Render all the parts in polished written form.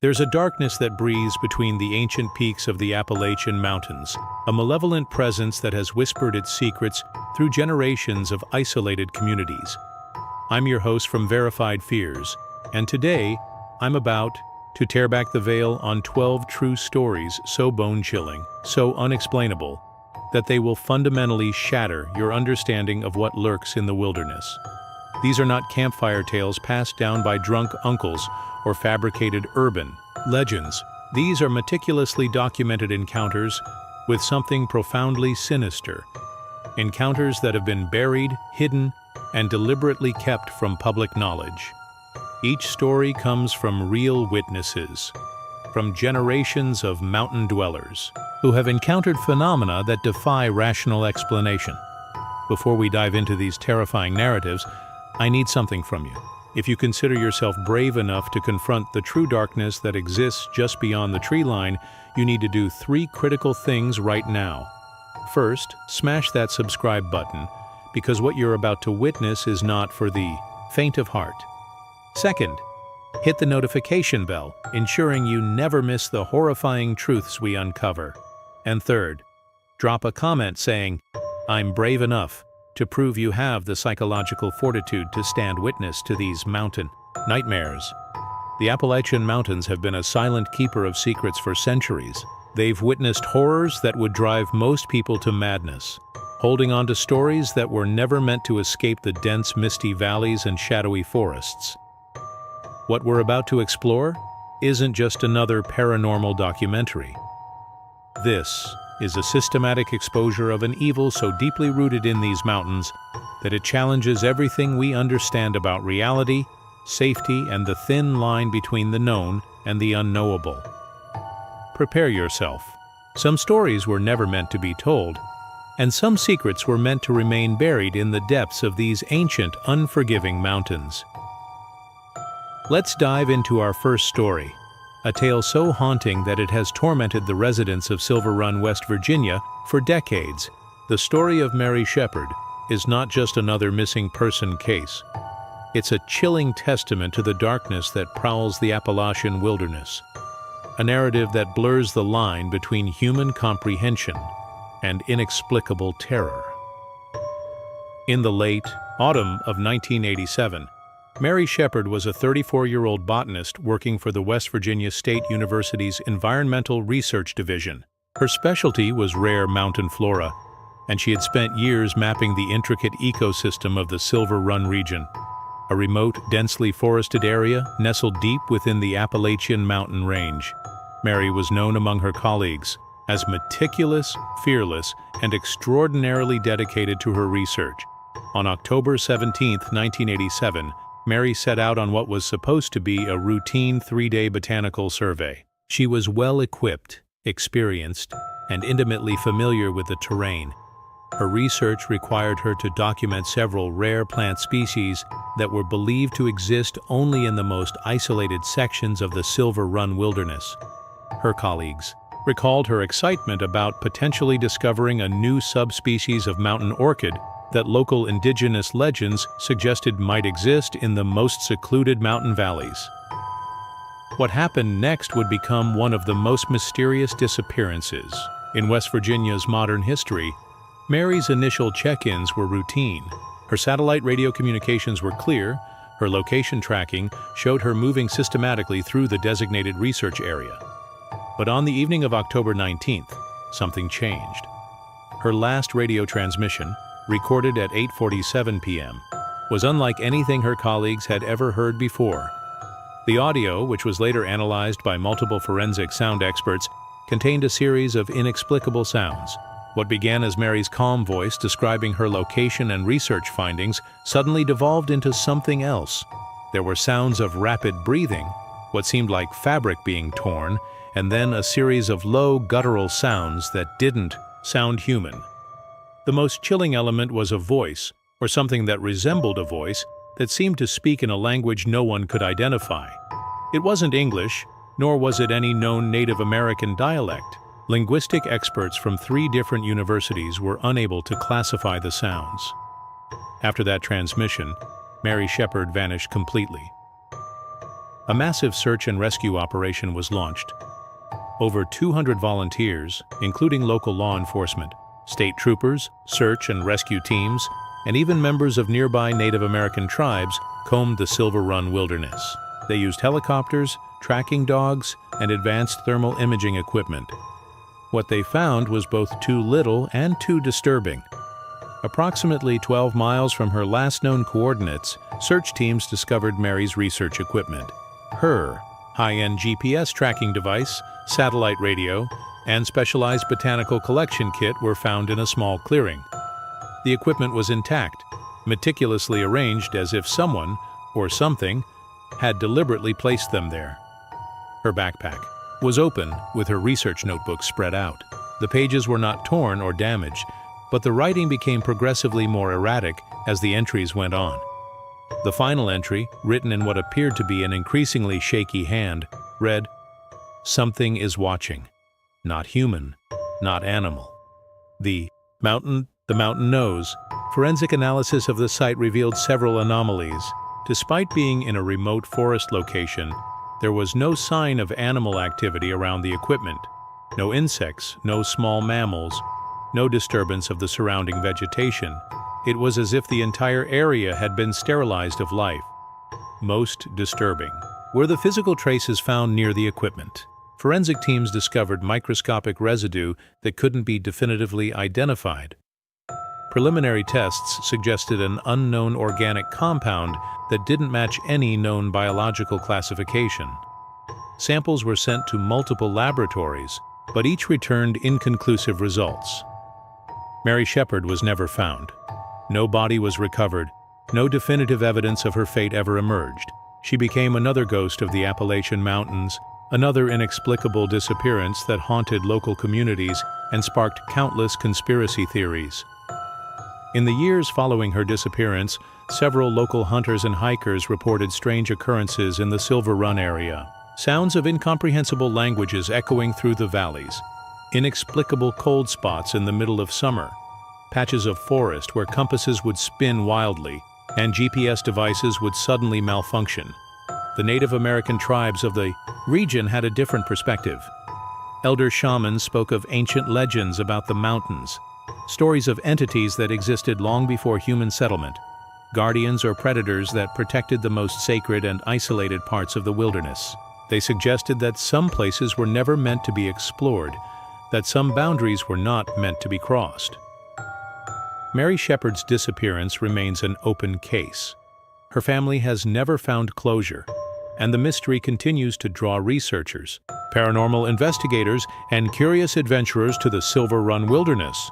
There's a darkness that breathes between the ancient peaks of the Appalachian Mountains, a malevolent presence that has whispered its secrets through generations of isolated communities. I'm your host from Verified Fears, and today I'm about to tear back the veil on 12 true stories so bone-chilling, so unexplainable, that they will fundamentally shatter your understanding of what lurks in the wilderness. These are not campfire tales passed down by drunk uncles or fabricated urban legends. These are meticulously documented encounters with something profoundly sinister. Encounters that have been buried, hidden, and deliberately kept from public knowledge. Each story comes from real witnesses, from generations of mountain dwellers who have encountered phenomena that defy rational explanation. Before we dive into these terrifying narratives, I need something from you. If you consider yourself brave enough to confront the true darkness that exists just beyond the tree line, you need to do 3 critical things right now. First, smash that subscribe button, because what you're about to witness is not for the faint of heart. Second, hit the notification bell, ensuring you never miss the horrifying truths we uncover. And third, drop a comment saying, "I'm brave enough," to prove you have the psychological fortitude to stand witness to these mountain nightmares. The Appalachian Mountains have been a silent keeper of secrets for centuries. They've witnessed horrors that would drive most people to madness, holding on to stories that were never meant to escape the dense, misty valleys and shadowy forests. What we're about to explore isn't just another paranormal documentary. This is a systematic exposure of an evil so deeply rooted in these mountains that it challenges everything we understand about reality, safety, and the thin line between the known and the unknowable. Prepare yourself. Some stories were never meant to be told, and some secrets were meant to remain buried in the depths of these ancient, unforgiving mountains. Let's dive into our first story. A tale so haunting that it has tormented the residents of Silver Run, West Virginia, for decades. The story of Mary Shepherd is not just another missing person case. It's a chilling testament to the darkness that prowls the Appalachian wilderness, a narrative that blurs the line between human comprehension and inexplicable terror. In the late autumn of 1987, Mary Shepherd was a 34-year-old botanist working for the West Virginia State University's Environmental Research Division. Her specialty was rare mountain flora, and she had spent years mapping the intricate ecosystem of the Silver Run region, a remote, densely forested area nestled deep within the Appalachian mountain range. Mary was known among her colleagues as meticulous, fearless, and extraordinarily dedicated to her research. On October 17, 1987, Mary set out on what was supposed to be a routine 3-day botanical survey. She was well-equipped, experienced, and intimately familiar with the terrain. Her research required her to document several rare plant species that were believed to exist only in the most isolated sections of the Silver Run wilderness. Her colleagues recalled her excitement about potentially discovering a new subspecies of mountain orchid that local indigenous legends suggested might exist in the most secluded mountain valleys. What happened next would become one of the most mysterious disappearances in West Virginia's modern history. Mary's initial check-ins were routine. Her satellite radio communications were clear, her location tracking showed her moving systematically through the designated research area. But on the evening of October 19th, something changed. Her last radio transmission, recorded at 8:47 p.m., was unlike anything her colleagues had ever heard before. The audio, which was later analyzed by multiple forensic sound experts, contained a series of inexplicable sounds. What began as Mary's calm voice describing her location and research findings suddenly devolved into something else. There were sounds of rapid breathing, what seemed like fabric being torn, and then a series of low, guttural sounds that didn't sound human. The most chilling element was a voice, or something that resembled a voice, that seemed to speak in a language no one could identify. It wasn't English, nor was it any known Native American dialect. Linguistic experts from 3 different universities were unable to classify the sounds. After that transmission, Mary Shepherd vanished completely. a massive search and rescue operation was launched. Over 200 volunteers, including local law enforcement, state troopers, search and rescue teams, and even members of nearby Native American tribes, combed the Silver Run wilderness. They used helicopters, tracking dogs, and advanced thermal imaging equipment. What they found was both too little and too disturbing. Approximately 12 miles from her last known coordinates, search teams discovered Mary's research equipment. Her high-end GPS tracking device, satellite radio, and specialized botanical collection kit were found in a small clearing. The equipment was intact, meticulously arranged as if someone, or something, had deliberately placed them there. Her backpack was open, with her research notebook spread out. The pages were not torn or damaged, but the writing became progressively more erratic as the entries went on. The final entry, written in what appeared to be an increasingly shaky hand, read, "Something is watching. Not human, not animal. The mountain knows." Forensic analysis of the site revealed several anomalies. Despite being in a remote forest location, there was no sign of animal activity around the equipment. No insects, no small mammals, no disturbance of the surrounding vegetation. It was as if the entire area had been sterilized of life. Most disturbing were the physical traces found near the equipment. Forensic teams discovered microscopic residue that couldn't be definitively identified. Preliminary tests suggested an unknown organic compound that didn't match any known biological classification. Samples were sent to multiple laboratories, but each returned inconclusive results. Mary Shepard was never found. No body was recovered. No definitive evidence of her fate ever emerged. She became another ghost of the Appalachian Mountains, another inexplicable disappearance that haunted local communities and sparked countless conspiracy theories. In the years following her disappearance, several local hunters and hikers reported strange occurrences in the Silver Run area. Sounds of incomprehensible languages echoing through the valleys, inexplicable cold spots in the middle of summer, patches of forest where compasses would spin wildly, and GPS devices would suddenly malfunction. The Native American tribes of the region had a different perspective. Elder shamans spoke of ancient legends about the mountains, stories of entities that existed long before human settlement, guardians or predators that protected the most sacred and isolated parts of the wilderness. They suggested that some places were never meant to be explored, that some boundaries were not meant to be crossed. Mary Shepard's disappearance remains an open case. Her family has never found closure, and the mystery continues to draw researchers, paranormal investigators, and curious adventurers to the Silver Run wilderness.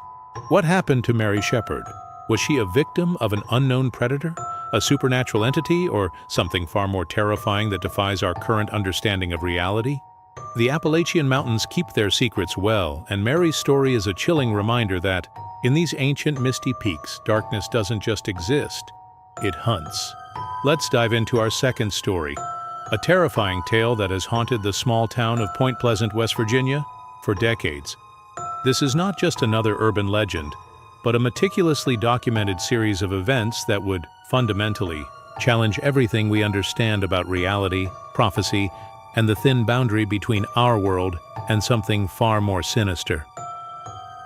What happened to Mary Shepard? Was she a victim of an unknown predator, a supernatural entity, or something far more terrifying that defies our current understanding of reality? The Appalachian Mountains keep their secrets well, and Mary's story is a chilling reminder that, in these ancient misty peaks, darkness doesn't just exist, it hunts. Let's dive into our second story, a terrifying tale that has haunted the small town of Point Pleasant, West Virginia, for decades. This is not just another urban legend, but a meticulously documented series of events that would, fundamentally, challenge everything we understand about reality, prophecy, and the thin boundary between our world and something far more sinister.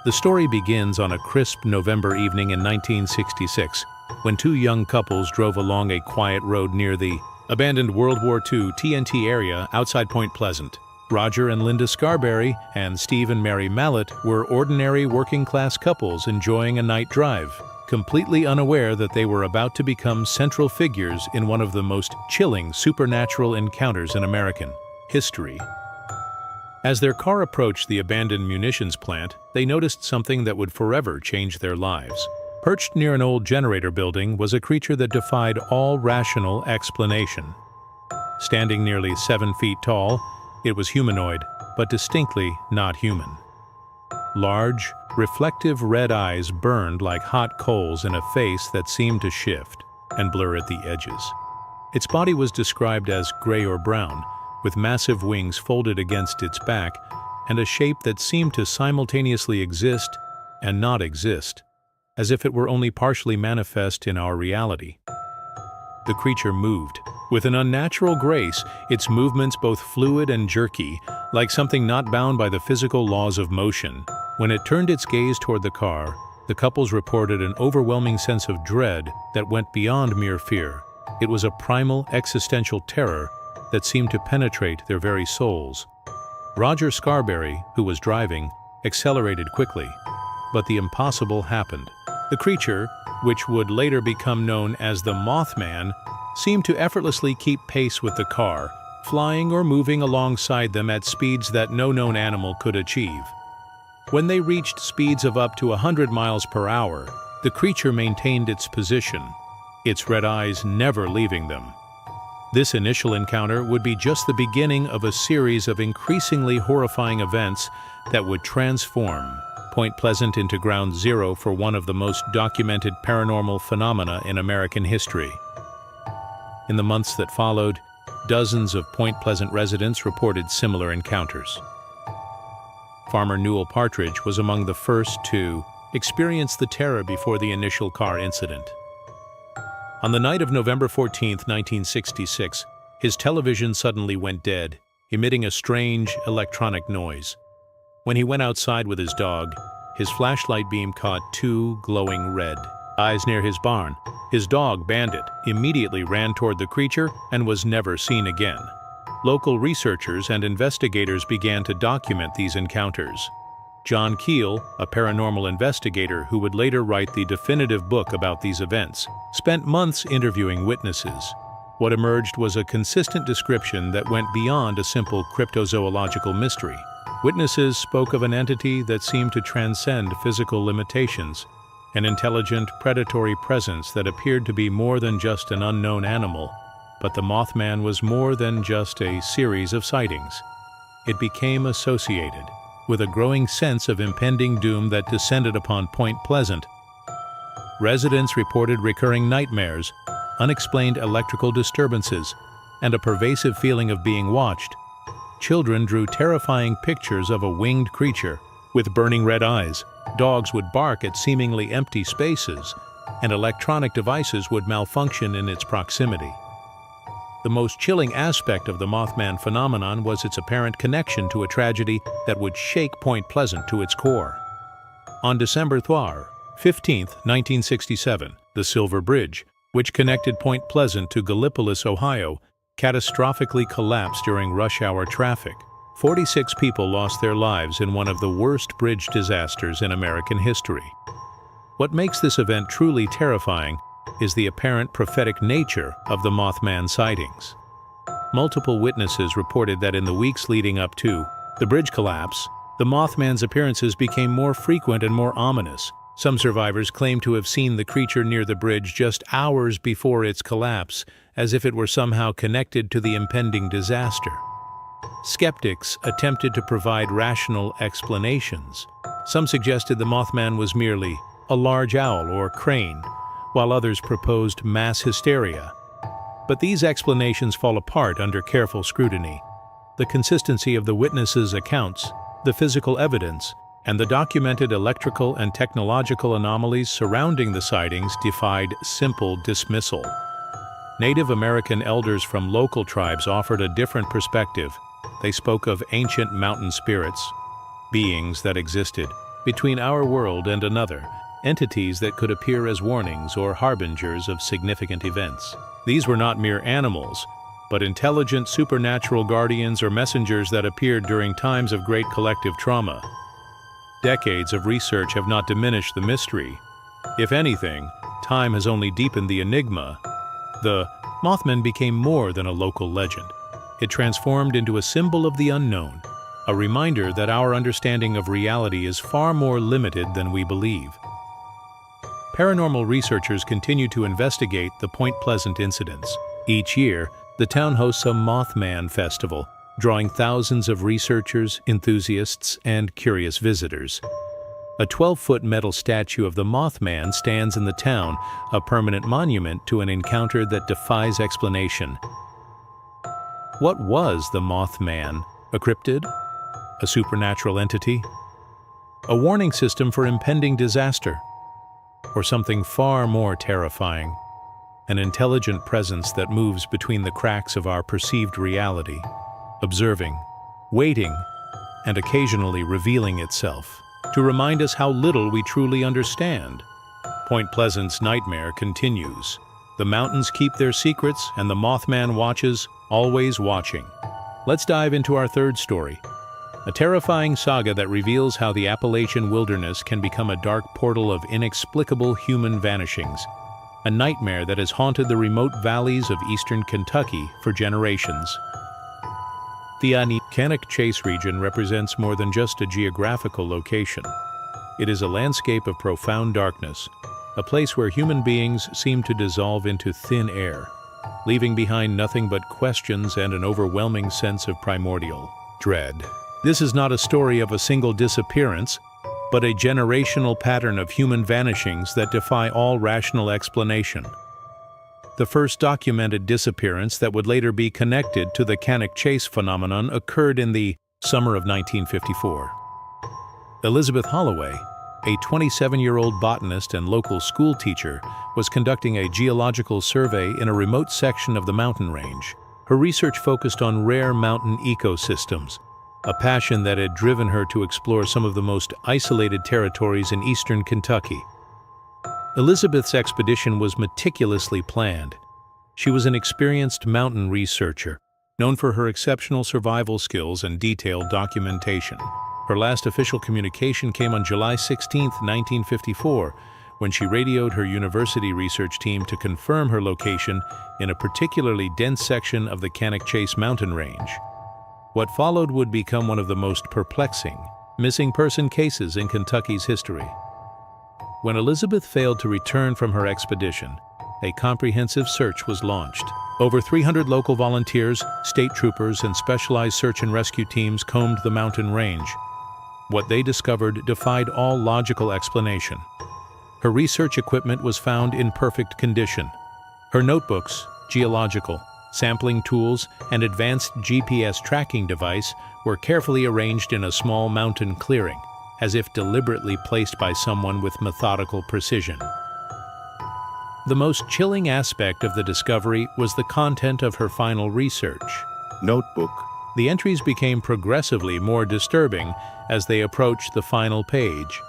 The story begins on a crisp November evening in 1966, when two young couples drove along a quiet road near the abandoned World War II TNT area outside Point Pleasant. Roger and Linda Scarberry and Steve and Mary Mallett were ordinary working-class couples enjoying a night drive, completely unaware that they were about to become central figures in one of the most chilling supernatural encounters in American history. As their car approached the abandoned munitions plant, they noticed something that would forever change their lives. Perched near an old generator building was a creature that defied all rational explanation. Standing nearly 7 feet tall, it was humanoid, but distinctly not human. Large, reflective red eyes burned like hot coals in a face that seemed to shift and blur at the edges. Its body was described as gray or brown, with massive wings folded against its back and a shape that seemed to simultaneously exist and not exist, as if it were only partially manifest in our reality. The creature moved, With an unnatural grace, its movements both fluid and jerky, like something not bound by the physical laws of motion. When it turned its gaze toward the car, the couples reported an overwhelming sense of dread that went beyond mere fear. It was a primal, existential terror that seemed to penetrate their very souls. Roger Scarberry, who was driving, accelerated quickly, but the impossible happened. The creature, which would later become known as the Mothman, seemed to effortlessly keep pace with the car, flying or moving alongside them at speeds that no known animal could achieve. When they reached speeds of up to 100 miles per hour, the creature maintained its position, its red eyes never leaving them. This initial encounter would be just the beginning of a series of increasingly horrifying events that would transform Point Pleasant into ground zero for one of the most documented paranormal phenomena in American history. In the months that followed, dozens of Point Pleasant residents reported similar encounters. Farmer Newell Partridge was among the first to experience the terror before the initial car incident. On the night of November 14, 1966, his television suddenly went dead, emitting a strange electronic noise. When he went outside with his dog, his flashlight beam caught two glowing red eyes near his barn. His dog, Bandit, immediately ran toward the creature and was never seen again. Local researchers and investigators began to document these encounters. John Keel, a paranormal investigator who would later write the definitive book about these events, spent months interviewing witnesses. What emerged was a consistent description that went beyond a simple cryptozoological mystery. Witnesses spoke of an entity that seemed to transcend physical limitations, an intelligent, predatory presence that appeared to be more than just an unknown animal. But the Mothman was more than just a series of sightings. It became associated with a growing sense of impending doom that descended upon Point Pleasant. Residents reported recurring nightmares, unexplained electrical disturbances, and a pervasive feeling of being watched. Children drew terrifying pictures of a winged creature with burning red eyes. Dogs would bark at seemingly empty spaces, and electronic devices would malfunction in its proximity. The most chilling aspect of the Mothman phenomenon was its apparent connection to a tragedy that would shake Point Pleasant to its core. On December 15, 1967, the Silver Bridge, which connected Point Pleasant to Gallipolis, Ohio, catastrophically collapsed during rush hour traffic. 46 people lost their lives in one of the worst bridge disasters in American history. What makes this event truly terrifying is the apparent prophetic nature of the Mothman sightings. Multiple witnesses reported that in the weeks leading up to the bridge collapse, the Mothman's appearances became more frequent and more ominous. Some survivors claimed to have seen the creature near the bridge just hours before its collapse, as if it were somehow connected to the impending disaster. Skeptics attempted to provide rational explanations. Some suggested the Mothman was merely a large owl or crane, while others proposed mass hysteria. But these explanations fall apart under careful scrutiny. The consistency of the witnesses' accounts, the physical evidence, and the documented electrical and technological anomalies surrounding the sightings defied simple dismissal. Native American elders from local tribes offered a different perspective. They spoke of ancient mountain spirits, beings that existed between our world and another, entities that could appear as warnings or harbingers of significant events. These were not mere animals, but intelligent supernatural guardians or messengers that appeared during times of great collective trauma. Decades of research have not diminished the mystery. If anything, time has only deepened the enigma. The Mothman became more than a local legend. It transformed into a symbol of the unknown, a reminder that our understanding of reality is far more limited than we believe. Paranormal researchers continue to investigate the Point Pleasant incidents. Each year, the town hosts a Mothman Festival, drawing thousands of researchers, enthusiasts, and curious visitors. A 12-foot metal statue of the Mothman stands in the town, a permanent monument to an encounter that defies explanation. What was the Mothman? A cryptid? A supernatural entity? A warning system for impending disaster? Or something far more terrifying? an intelligent presence that moves between the cracks of our perceived reality, observing, waiting, and occasionally revealing itself, to remind us how little we truly understand. Point Pleasant's nightmare continues. The mountains keep their secrets, and the Mothman watches, always watching. Let's dive into our third story, a terrifying saga that reveals how the Appalachian wilderness can become a dark portal of inexplicable human vanishings, a nightmare that has haunted the remote valleys of eastern Kentucky for generations. The Cannock Chase region represents more than just a geographical location. It is a landscape of profound darkness, a place where human beings seem to dissolve into thin air, leaving behind nothing but questions and an overwhelming sense of primordial dread. This is not a story of a single disappearance, but a generational pattern of human vanishings that defy all rational explanation. The first documented disappearance that would later be connected to the Cannock Chase phenomenon occurred in the summer of 1954. Elizabeth Holloway, a 27-year-old botanist and local school teacher, was conducting a geological survey in a remote section of the mountain range. Her research focused on rare mountain ecosystems, a passion that had driven her to explore some of the most isolated territories in eastern Kentucky. Elizabeth's expedition was meticulously planned. She was an experienced mountain researcher, known for her exceptional survival skills and detailed documentation. Her last official communication came on July 16, 1954, when she radioed her university research team to confirm her location in a particularly dense section of the Cannock Chase mountain range. What followed would become one of the most perplexing missing person cases in Kentucky's history. When Elizabeth failed to return from her expedition, a comprehensive search was launched. Over 300 local volunteers, state troopers, and specialized search and rescue teams combed the mountain range. What they discovered defied all logical explanation. Her research equipment was found in perfect condition. Her notebooks, geological, sampling tools, and advanced GPS tracking device were carefully arranged in a small mountain clearing, as if deliberately placed by someone with methodical precision. The most chilling aspect of the discovery was the content of her final research notebook. The entries became progressively more disturbing as they approached the final page.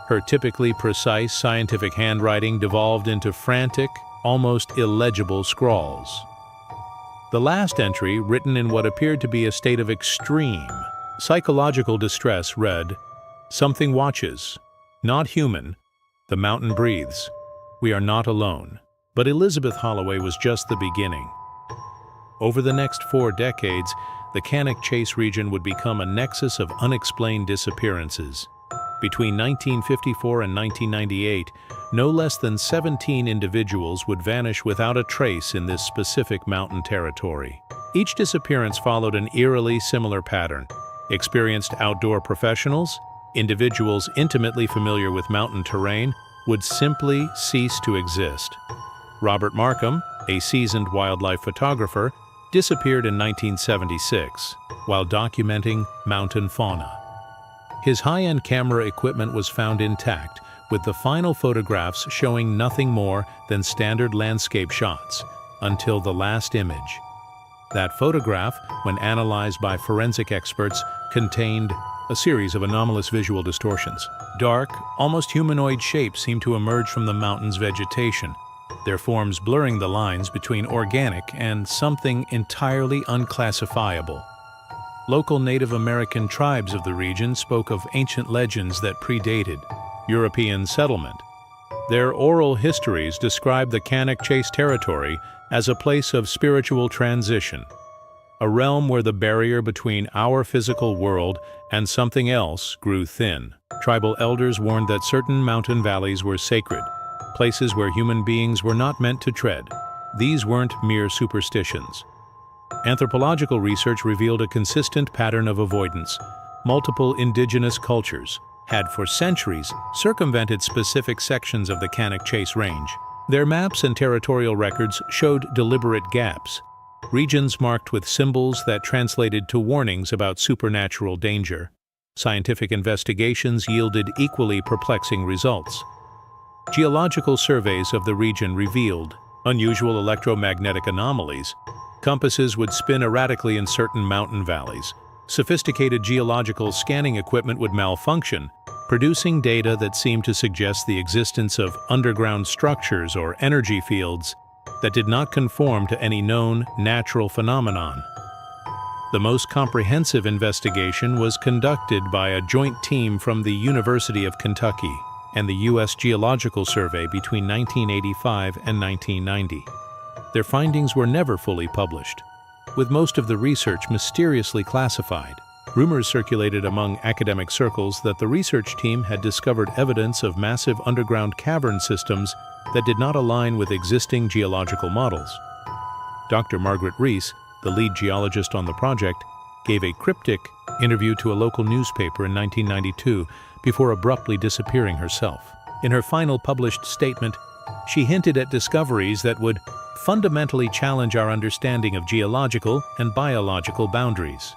Her typically precise scientific handwriting devolved into frantic, almost illegible scrawls. The last entry, written in what appeared to be a state of extreme psychological distress, read, "Something watches. Not human. The mountain breathes. We are not alone." But Elizabeth Holloway was just the beginning. Over the next 4 decades, the Cannock Chase region would become a nexus of unexplained disappearances. Between 1954 and 1998, no less than 17 individuals would vanish without a trace in this specific mountain territory. Each disappearance followed an eerily similar pattern. Experienced outdoor professionals, individuals intimately familiar with mountain terrain, would simply cease to exist. Robert Markham, a seasoned wildlife photographer, disappeared in 1976 while documenting mountain fauna. His high-end camera equipment was found intact, with the final photographs showing nothing more than standard landscape shots, until the last image. That photograph, when analyzed by forensic experts, contained a series of anomalous visual distortions. Dark, almost humanoid shapes seemed to emerge from the mountain's vegetation, their forms blurring the lines between organic and something entirely unclassifiable. Local Native American tribes of the region spoke of ancient legends that predated European settlement. Their oral histories described the Cannock Chase territory as a place of spiritual transition, a realm where the barrier between our physical world and something else grew thin. Tribal elders warned that certain mountain valleys were sacred, places where human beings were not meant to tread. These weren't mere superstitions. Anthropological research revealed a consistent pattern of avoidance. Multiple indigenous cultures had for centuries circumvented specific sections of the Cannock Chase range. Their maps and territorial records showed deliberate gaps, regions marked with symbols that translated to warnings about supernatural danger. Scientific investigations yielded equally perplexing results. Geological surveys of the region revealed unusual electromagnetic anomalies. Compasses would spin erratically in certain mountain valleys. Sophisticated geological scanning equipment would malfunction, producing data that seemed to suggest the existence of underground structures or energy fields that did not conform to any known natural phenomenon. The most comprehensive investigation was conducted by a joint team from the University of Kentucky and the U.S. Geological Survey between 1985 and 1990. Their findings were never fully published, with most of the research mysteriously classified. Rumors circulated among academic circles that the research team had discovered evidence of massive underground cavern systems that did not align with existing geological models. Dr. Margaret Rees, the lead geologist on the project, gave a cryptic interview to a local newspaper in 1992 before abruptly disappearing herself. In her final published statement, she hinted at discoveries that would fundamentally challenge our understanding of geological and biological boundaries.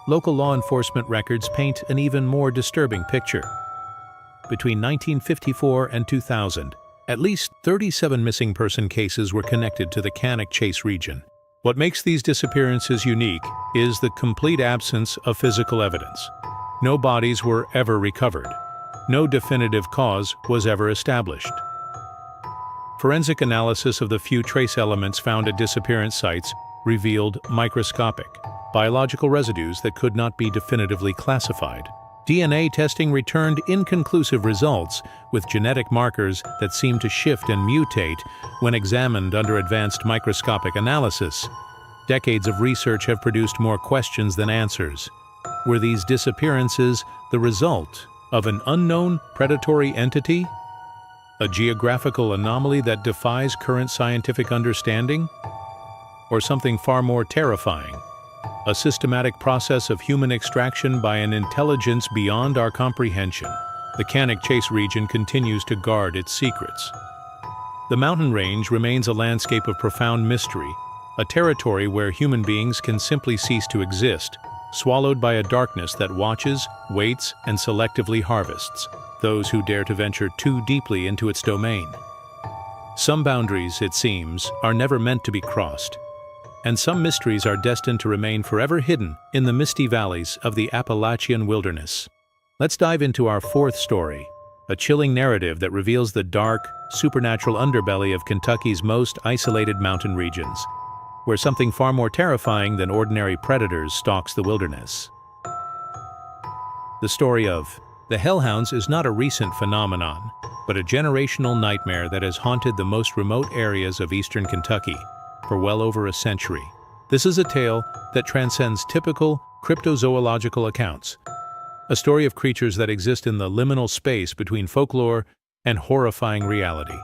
Local law enforcement records paint an even more disturbing picture. Between 1954 and 2000, at least 37 missing person cases were connected to the Cannock Chase region. What makes these disappearances unique is the complete absence of physical evidence. No bodies were ever recovered. No definitive cause was ever established. Forensic analysis of the few trace elements found at disappearance sites revealed microscopic, biological residues that could not be definitively classified. DNA testing returned inconclusive results, with genetic markers that seemed to shift and mutate when examined under advanced microscopic analysis. Decades of research have produced more questions than answers. Were these disappearances the result of an unknown predatory entity? A geographical anomaly that defies current scientific understanding? Or something far more terrifying? A systematic process of human extraction by an intelligence beyond our comprehension. The Cannock Chase region continues to guard its secrets. The mountain range remains a landscape of profound mystery, a territory where human beings can simply cease to exist, swallowed by a darkness that watches, waits, and selectively harvests those who dare to venture too deeply into its domain. Some boundaries, it seems, are never meant to be crossed, and some mysteries are destined to remain forever hidden in the misty valleys of the Appalachian wilderness. Let's dive into our fourth story, a chilling narrative that reveals the dark, supernatural underbelly of Kentucky's most isolated mountain regions, where something far more terrifying than ordinary predators stalks the wilderness. The story of the Hellhounds is not a recent phenomenon, but a generational nightmare that has haunted the most remote areas of eastern Kentucky for well over a century. This is a tale that transcends typical cryptozoological accounts, a story of creatures that exist in the liminal space between folklore and horrifying reality.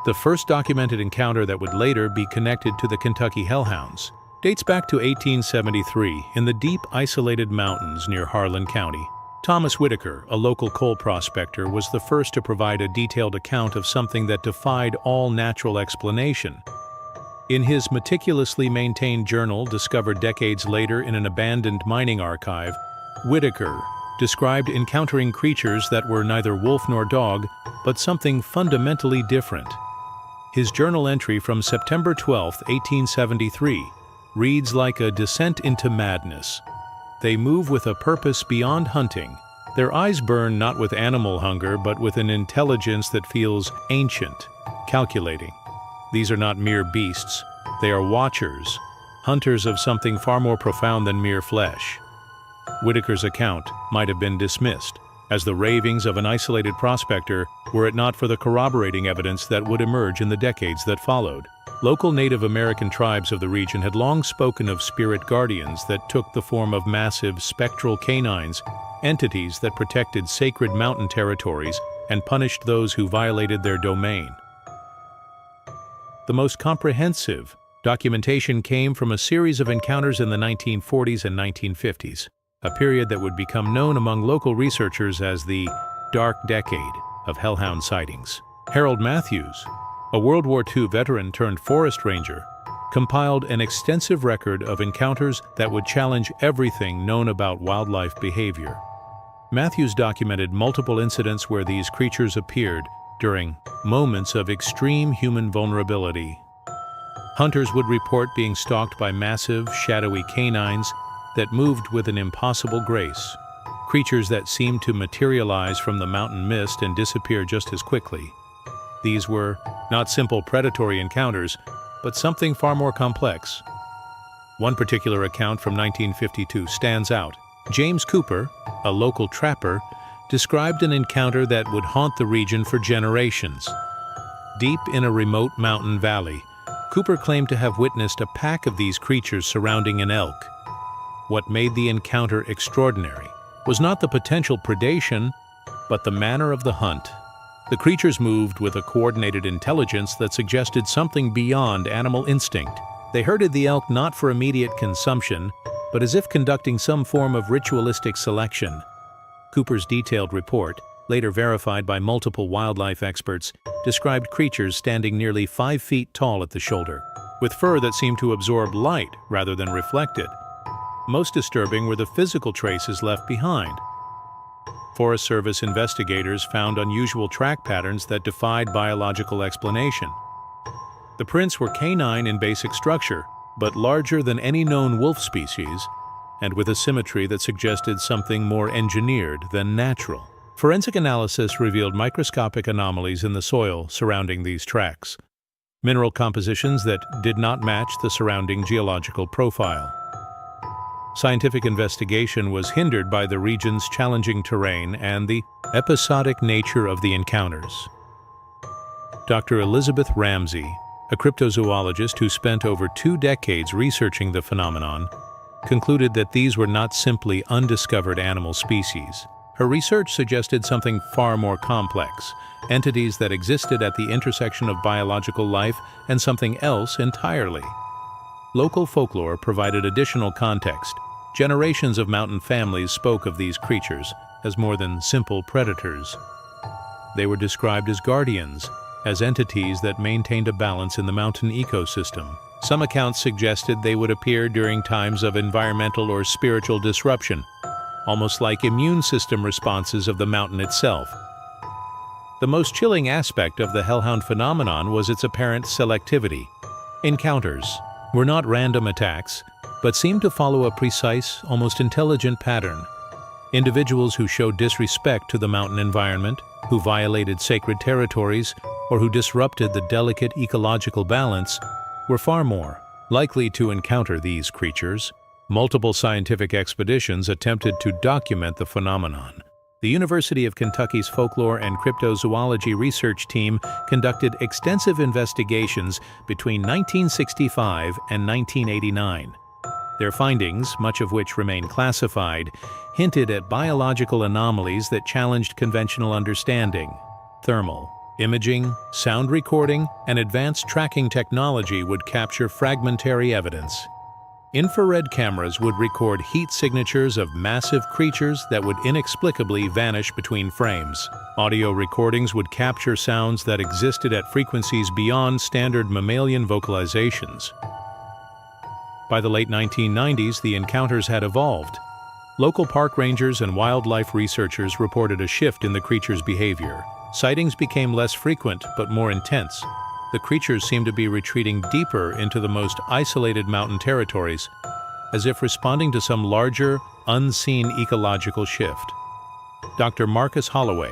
The first documented encounter that would later be connected to the Kentucky Hellhounds dates back to 1873 in the deep, isolated mountains near Harlan County. Thomas Whitaker, a local coal prospector, was the first to provide a detailed account of something that defied all natural explanation. In his meticulously maintained journal, discovered decades later in an abandoned mining archive, Whitaker described encountering creatures that were neither wolf nor dog, but something fundamentally different. His journal entry from September 12, 1873, reads like a descent into madness. They move with a purpose beyond hunting. Their eyes burn not with animal hunger, but with an intelligence that feels ancient, calculating. These are not mere beasts. They are watchers, hunters of something far more profound than mere flesh. Whitaker's account might have been dismissed as the ravings of an isolated prospector were it not for the corroborating evidence that would emerge in the decades that followed. Local Native American tribes of the region had long spoken of spirit guardians that took the form of massive spectral canines, entities that protected sacred mountain territories and punished those who violated their domain. The most comprehensive documentation came from a series of encounters in the 1940s and 1950s, a period that would become known among local researchers as the Dark Decade of Hellhound sightings. Harold Matthews, a World War II veteran turned forest ranger, compiled an extensive record of encounters that would challenge everything known about wildlife behavior. Matthews documented multiple incidents where these creatures appeared during moments of extreme human vulnerability. Hunters would report being stalked by massive, shadowy canines that moved with an impossible grace, creatures that seemed to materialize from the mountain mist and disappear just as quickly. These were not simple predatory encounters, but something far more complex. One particular account from 1952 stands out. James Cooper, a local trapper, described an encounter that would haunt the region for generations. Deep in a remote mountain valley, Cooper claimed to have witnessed a pack of these creatures surrounding an elk. What made the encounter extraordinary was not the potential predation, but the manner of the hunt. The creatures moved with a coordinated intelligence that suggested something beyond animal instinct. They herded the elk not for immediate consumption, but as if conducting some form of ritualistic selection. Cooper's detailed report, later verified by multiple wildlife experts, described creatures standing nearly 5 feet tall at the shoulder, with fur that seemed to absorb light rather than reflect it. Most disturbing were the physical traces left behind. Forest Service investigators found unusual track patterns that defied biological explanation. The prints were canine in basic structure, but larger than any known wolf species, and with a symmetry that suggested something more engineered than natural. Forensic analysis revealed microscopic anomalies in the soil surrounding these tracks, mineral compositions that did not match the surrounding geological profile. Scientific investigation was hindered by the region's challenging terrain and the episodic nature of the encounters. Dr. Elizabeth Ramsey, a cryptozoologist who spent over 2 decades researching the phenomenon, concluded that these were not simply undiscovered animal species. Her research suggested something far more complex, entities that existed at the intersection of biological life and something else entirely. Local folklore provided additional context. Generations of mountain families spoke of these creatures as more than simple predators. They were described as guardians, as entities that maintained a balance in the mountain ecosystem. Some accounts suggested they would appear during times of environmental or spiritual disruption, almost like immune system responses of the mountain itself. The most chilling aspect of the hellhound phenomenon was its apparent selectivity. Encounters were not random attacks, but seemed to follow a precise, almost intelligent pattern. Individuals who showed disrespect to the mountain environment, who violated sacred territories, or who disrupted the delicate ecological balance, were far more likely to encounter these creatures. Multiple scientific expeditions attempted to document the phenomenon. The University of Kentucky's Folklore and Cryptozoology research team conducted extensive investigations between 1965 and 1989. Their findings, much of which remain classified, hinted at biological anomalies that challenged conventional understanding. Thermal imaging, sound recording, and advanced tracking technology would capture fragmentary evidence. Infrared cameras would record heat signatures of massive creatures that would inexplicably vanish between frames. Audio recordings would capture sounds that existed at frequencies beyond standard mammalian vocalizations. By the late 1990s, the encounters had evolved. Local park rangers and wildlife researchers reported a shift in the creatures' behavior. Sightings became less frequent but more intense. The creatures seemed to be retreating deeper into the most isolated mountain territories, as if responding to some larger, unseen ecological shift. Dr. Marcus Holloway,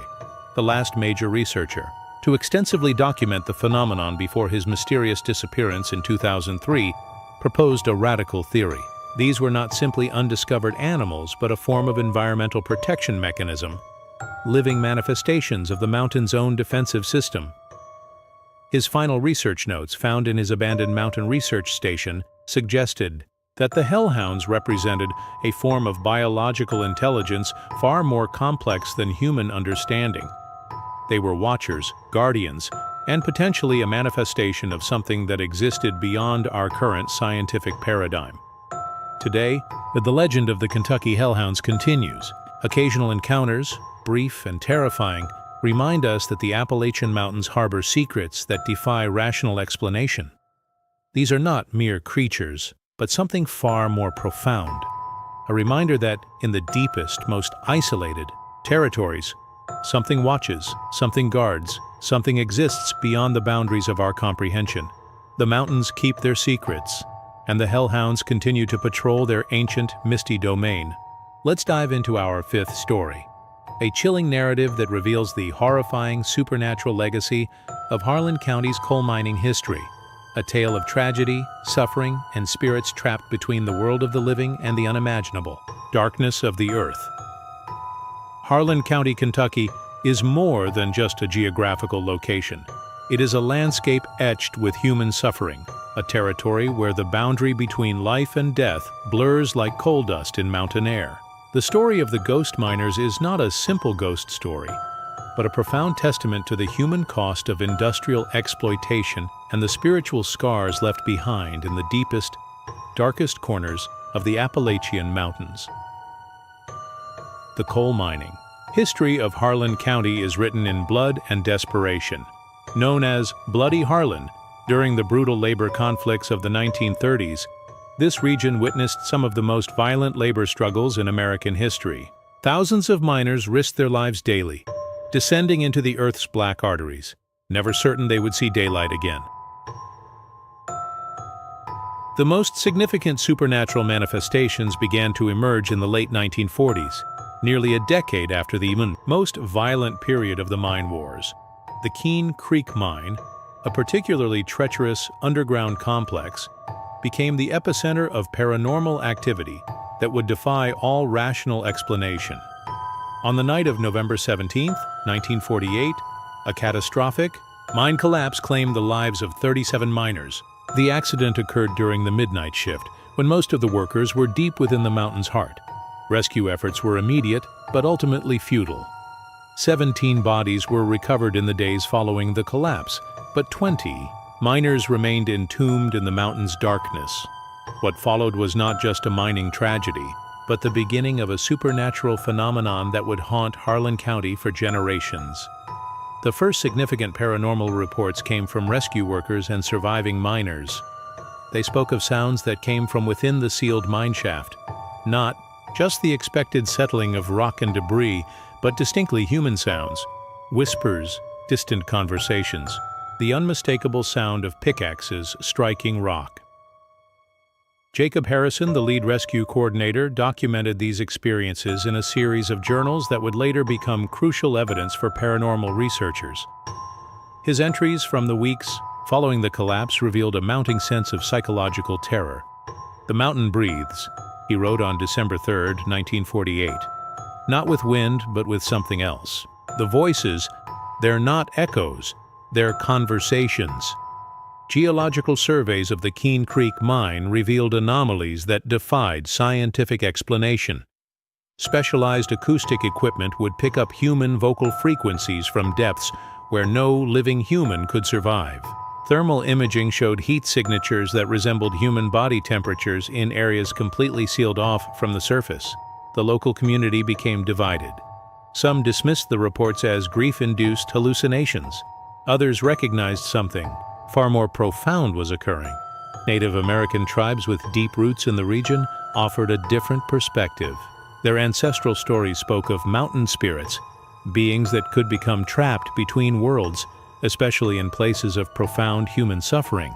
the last major researcher to extensively document the phenomenon before his mysterious disappearance in 2003, proposed a radical theory. These were not simply undiscovered animals, but a form of environmental protection mechanism, living manifestations of the mountain's own defensive system. His final research notes, found in his abandoned mountain research station, suggested that the hellhounds represented a form of biological intelligence far more complex than human understanding. They were watchers, guardians, and potentially a manifestation of something that existed beyond our current scientific paradigm. Today, the legend of the Kentucky hellhounds continues. Occasional encounters, brief and terrifying, remind us that the Appalachian Mountains harbor secrets that defy rational explanation. These are not mere creatures, but something far more profound. A reminder that in the deepest, most isolated territories, something watches, something guards, something exists beyond the boundaries of our comprehension. The mountains keep their secrets, and the hellhounds continue to patrol their ancient, misty domain. Let's dive into our fifth story, a chilling narrative that reveals the horrifying supernatural legacy of Harlan County's coal mining history, a tale of tragedy, suffering, and spirits trapped between the world of the living and the unimaginable darkness of the earth. Harlan County, Kentucky, is more than just a geographical location. It is a landscape etched with human suffering, a territory where the boundary between life and death blurs like coal dust in mountain air. The story of the ghost miners is not a simple ghost story, but a profound testament to the human cost of industrial exploitation and the spiritual scars left behind in the deepest, darkest corners of the Appalachian Mountains. The coal mining history of Harlan County is written in blood and desperation. Known as Bloody Harlan, during the brutal labor conflicts of the 1930s, this region witnessed some of the most violent labor struggles in American history. Thousands of miners risked their lives daily, descending into the earth's black arteries, never certain they would see daylight again. The most significant supernatural manifestations began to emerge in the late 1940s, nearly a decade after the most violent period of the mine wars. The Keene Creek Mine, a particularly treacherous underground complex, became the epicenter of paranormal activity that would defy all rational explanation. On the night of November 17, 1948, a catastrophic mine collapse claimed the lives of 37 miners. The accident occurred during the midnight shift, when most of the workers were deep within the mountain's heart. Rescue efforts were immediate, but ultimately futile. 17 bodies were recovered in the days following the collapse, but 20 miners remained entombed in the mountain's darkness. What followed was not just a mining tragedy, but the beginning of a supernatural phenomenon that would haunt Harlan County for generations. The first significant paranormal reports came from rescue workers and surviving miners. They spoke of sounds that came from within the sealed mine shaft, not just the expected settling of rock and debris, but distinctly human sounds, whispers, distant conversations, the unmistakable sound of pickaxes striking rock. Jacob Harrison, the lead rescue coordinator, documented these experiences in a series of journals that would later become crucial evidence for paranormal researchers. His entries from the weeks following the collapse revealed a mounting sense of psychological terror. "The mountain breathes," he wrote on December 3, 1948. "Not with wind, but with something else. The voices, they're not echoes, they're conversations." Geological surveys of the Keene Creek mine revealed anomalies that defied scientific explanation. Specialized acoustic equipment would pick up human vocal frequencies from depths where no living human could survive. Thermal imaging showed heat signatures that resembled human body temperatures in areas completely sealed off from the surface. The local community became divided. Some dismissed the reports as grief-induced hallucinations. Others recognized something far more profound was occurring. Native American tribes with deep roots in the region offered a different perspective. Their ancestral stories spoke of mountain spirits, beings that could become trapped between worlds, especially in places of profound human suffering.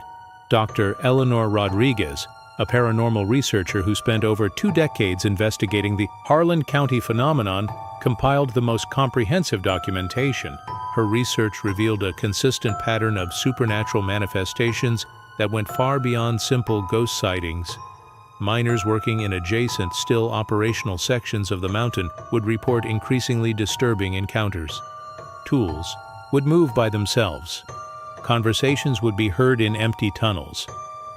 Dr. Eleanor Rodriguez, a paranormal researcher who spent over 2 decades investigating the Harlan County phenomenon, compiled the most comprehensive documentation. Her research revealed a consistent pattern of supernatural manifestations that went far beyond simple ghost sightings. Miners working in adjacent, still operational sections of the mountain would report increasingly disturbing encounters. Tools would move by themselves. Conversations would be heard in empty tunnels.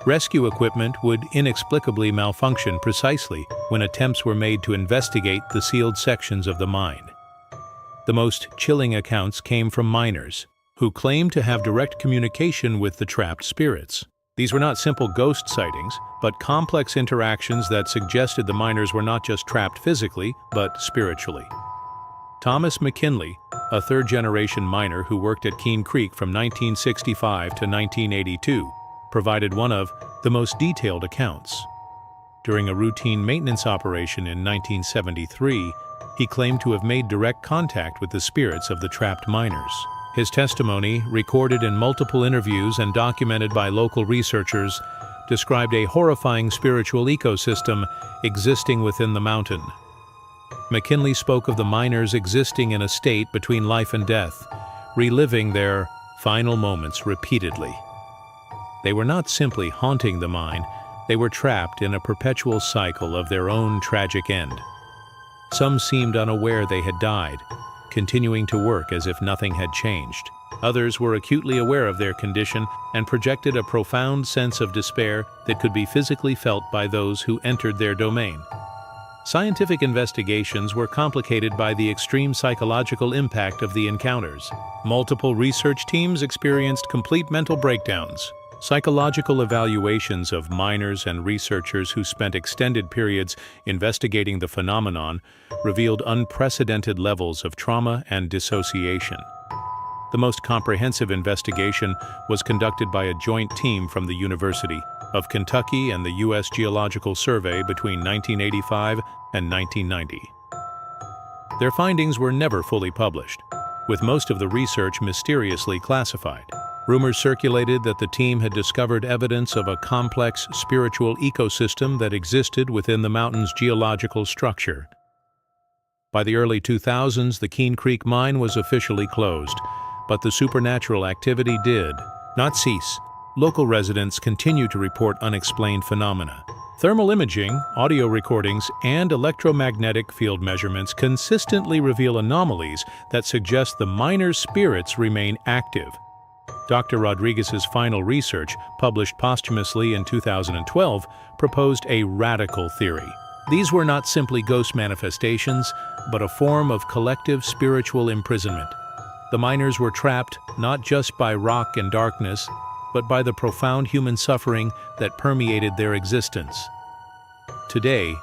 Rescue equipment would inexplicably malfunction precisely when attempts were made to investigate the sealed sections of the mine. The most chilling accounts came from miners, who claimed to have direct communication with the trapped spirits. These were not simple ghost sightings, but complex interactions that suggested the miners were not just trapped physically, but spiritually. Thomas McKinley, a third-generation miner who worked at Keene Creek from 1965 to 1982, provided one of the most detailed accounts. During a routine maintenance operation in 1973, he claimed to have made direct contact with the spirits of the trapped miners. His testimony, recorded in multiple interviews and documented by local researchers, described a horrifying spiritual ecosystem existing within the mountain. McKinley spoke of the miners existing in a state between life and death, reliving their final moments repeatedly. They were not simply haunting the mine, they were trapped in a perpetual cycle of their own tragic end. Some seemed unaware they had died, continuing to work as if nothing had changed. Others were acutely aware of their condition and projected a profound sense of despair that could be physically felt by those who entered their domain. Scientific investigations were complicated by the extreme psychological impact of the encounters. Multiple research teams experienced complete mental breakdowns. Psychological evaluations of miners and researchers who spent extended periods investigating the phenomenon revealed unprecedented levels of trauma and dissociation. The most comprehensive investigation was conducted by a joint team from the University of Kentucky and the U.S. Geological Survey between 1985 and 1990. Their findings were never fully published, with most of the research mysteriously classified. Rumors circulated that the team had discovered evidence of a complex spiritual ecosystem that existed within the mountain's geological structure. By the early 2000s, the Keene Creek mine was officially closed, but the supernatural activity did not cease. Local residents continue to report unexplained phenomena. Thermal imaging, audio recordings, and electromagnetic field measurements consistently reveal anomalies that suggest the miners' spirits remain active. Dr. Rodriguez's final research, published posthumously in 2012, proposed a radical theory. These were not simply ghost manifestations, but a form of collective spiritual imprisonment. The miners were trapped not just by rock and darkness, but by the profound human suffering that permeated their existence. Today,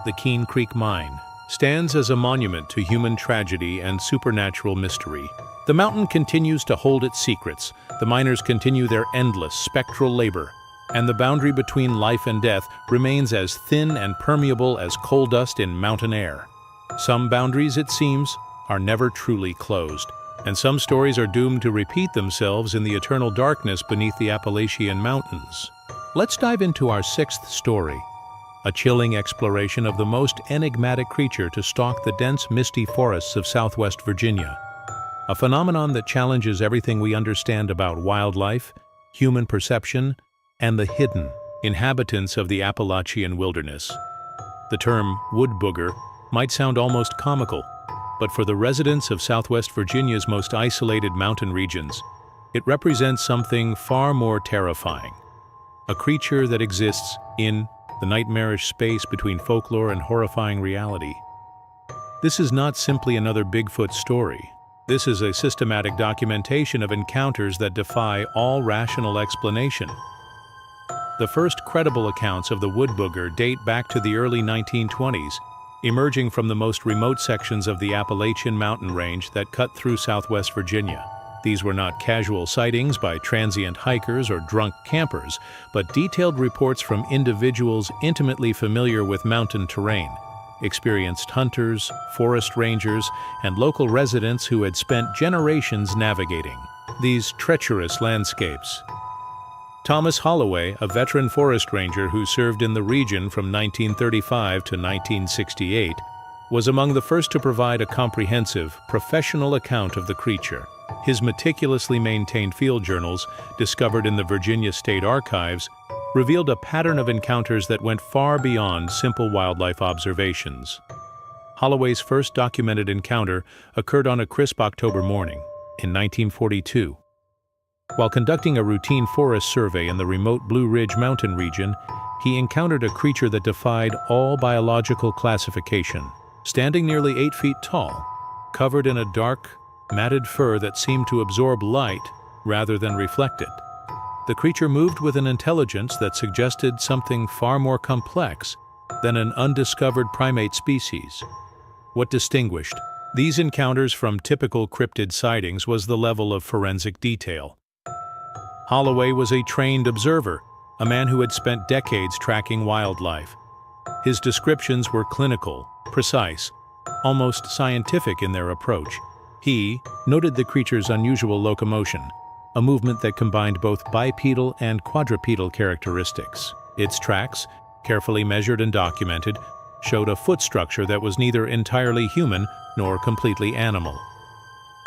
the Keene Creek Mine stands as a monument to human tragedy and supernatural mystery. The mountain continues to hold its secrets, the miners continue their endless spectral labor, and the boundary between life and death remains as thin and permeable as coal dust in mountain air. Some boundaries, it seems, are never truly closed, and some stories are doomed to repeat themselves in the eternal darkness beneath the Appalachian Mountains. Let's dive into our sixth story, a chilling exploration of the most enigmatic creature to stalk the dense, misty forests of Southwest Virginia. A phenomenon that challenges everything we understand about wildlife, human perception, and the hidden inhabitants of the Appalachian wilderness. The term wood booger might sound almost comical, but for the residents of Southwest Virginia's most isolated mountain regions, it represents something far more terrifying. A creature that exists in the nightmarish space between folklore and horrifying reality. This is not simply another Bigfoot story. This is a systematic documentation of encounters that defy all rational explanation. The first credible accounts of the wood booger date back to the early 1920s, emerging from the most remote sections of the Appalachian mountain range that cut through Southwest Virginia. These were not casual sightings by transient hikers or drunk campers, but detailed reports from individuals intimately familiar with mountain terrain. Experienced hunters, forest rangers, and local residents who had spent generations navigating these treacherous landscapes. Thomas Holloway, a veteran forest ranger who served in the region from 1935 to 1968, was among the first to provide a comprehensive, professional account of the creature. His meticulously maintained field journals, discovered in the Virginia State Archives, revealed a pattern of encounters that went far beyond simple wildlife observations. Holloway's first documented encounter occurred on a crisp October morning in 1942. While conducting a routine forest survey in the remote Blue Ridge mountain region, he encountered a creature that defied all biological classification. Standing nearly 8 feet tall, covered in a dark, matted fur that seemed to absorb light rather than reflect it. The creature moved with an intelligence that suggested something far more complex than an undiscovered primate species. What distinguished these encounters from typical cryptid sightings was the level of forensic detail. Holloway was a trained observer, a man who had spent decades tracking wildlife. His descriptions were clinical, precise, almost scientific in their approach. He noted the creature's unusual locomotion, a movement that combined both bipedal and quadrupedal characteristics. Its tracks, carefully measured and documented, showed a foot structure that was neither entirely human nor completely animal.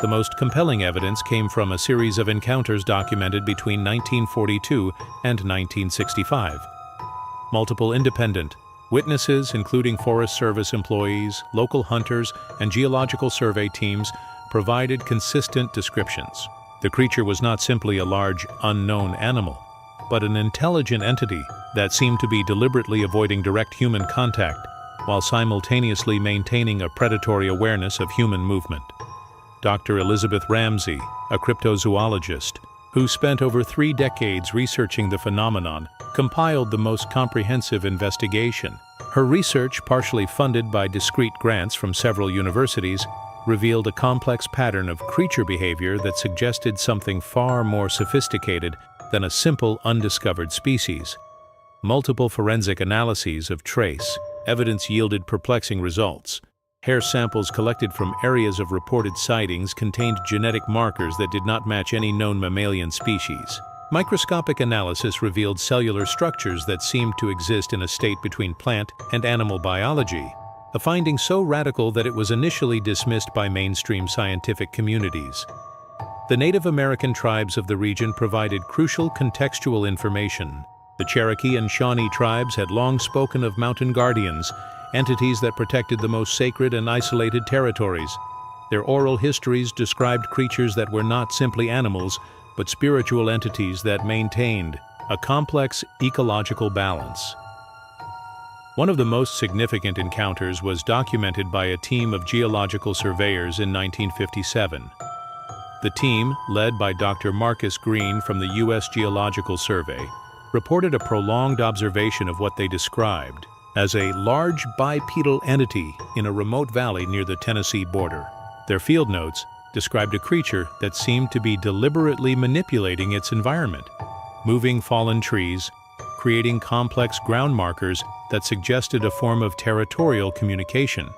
The most compelling evidence came from a series of encounters documented between 1942 and 1965. Multiple independent witnesses, including Forest Service employees, local hunters, and geological survey teams, provided consistent descriptions. The creature was not simply a large, unknown animal, but an intelligent entity that seemed to be deliberately avoiding direct human contact while simultaneously maintaining a predatory awareness of human movement. Dr. Elizabeth Ramsey, a cryptozoologist who spent over 3 decades researching the phenomenon, compiled the most comprehensive investigation. Her research, partially funded by discrete grants from several universities, revealed a complex pattern of creature behavior that suggested something far more sophisticated than a simple undiscovered species. Multiple forensic analyses of trace evidence yielded perplexing results. Hair samples collected from areas of reported sightings contained genetic markers that did not match any known mammalian species. Microscopic analysis revealed cellular structures that seemed to exist in a state between plant and animal biology, a finding so radical that it was initially dismissed by mainstream scientific communities. The Native American tribes of the region provided crucial contextual information. The Cherokee and Shawnee tribes had long spoken of mountain guardians, entities that protected the most sacred and isolated territories. Their oral histories described creatures that were not simply animals, but spiritual entities that maintained a complex ecological balance. One of the most significant encounters was documented by a team of geological surveyors in 1957. The team, led by Dr. Marcus Green from the U.S. Geological Survey, reported a prolonged observation of what they described as a large bipedal entity in a remote valley near the Tennessee border. Their field notes described a creature that seemed to be deliberately manipulating its environment, moving fallen trees, creating complex ground markers that suggested a form of territorial communication.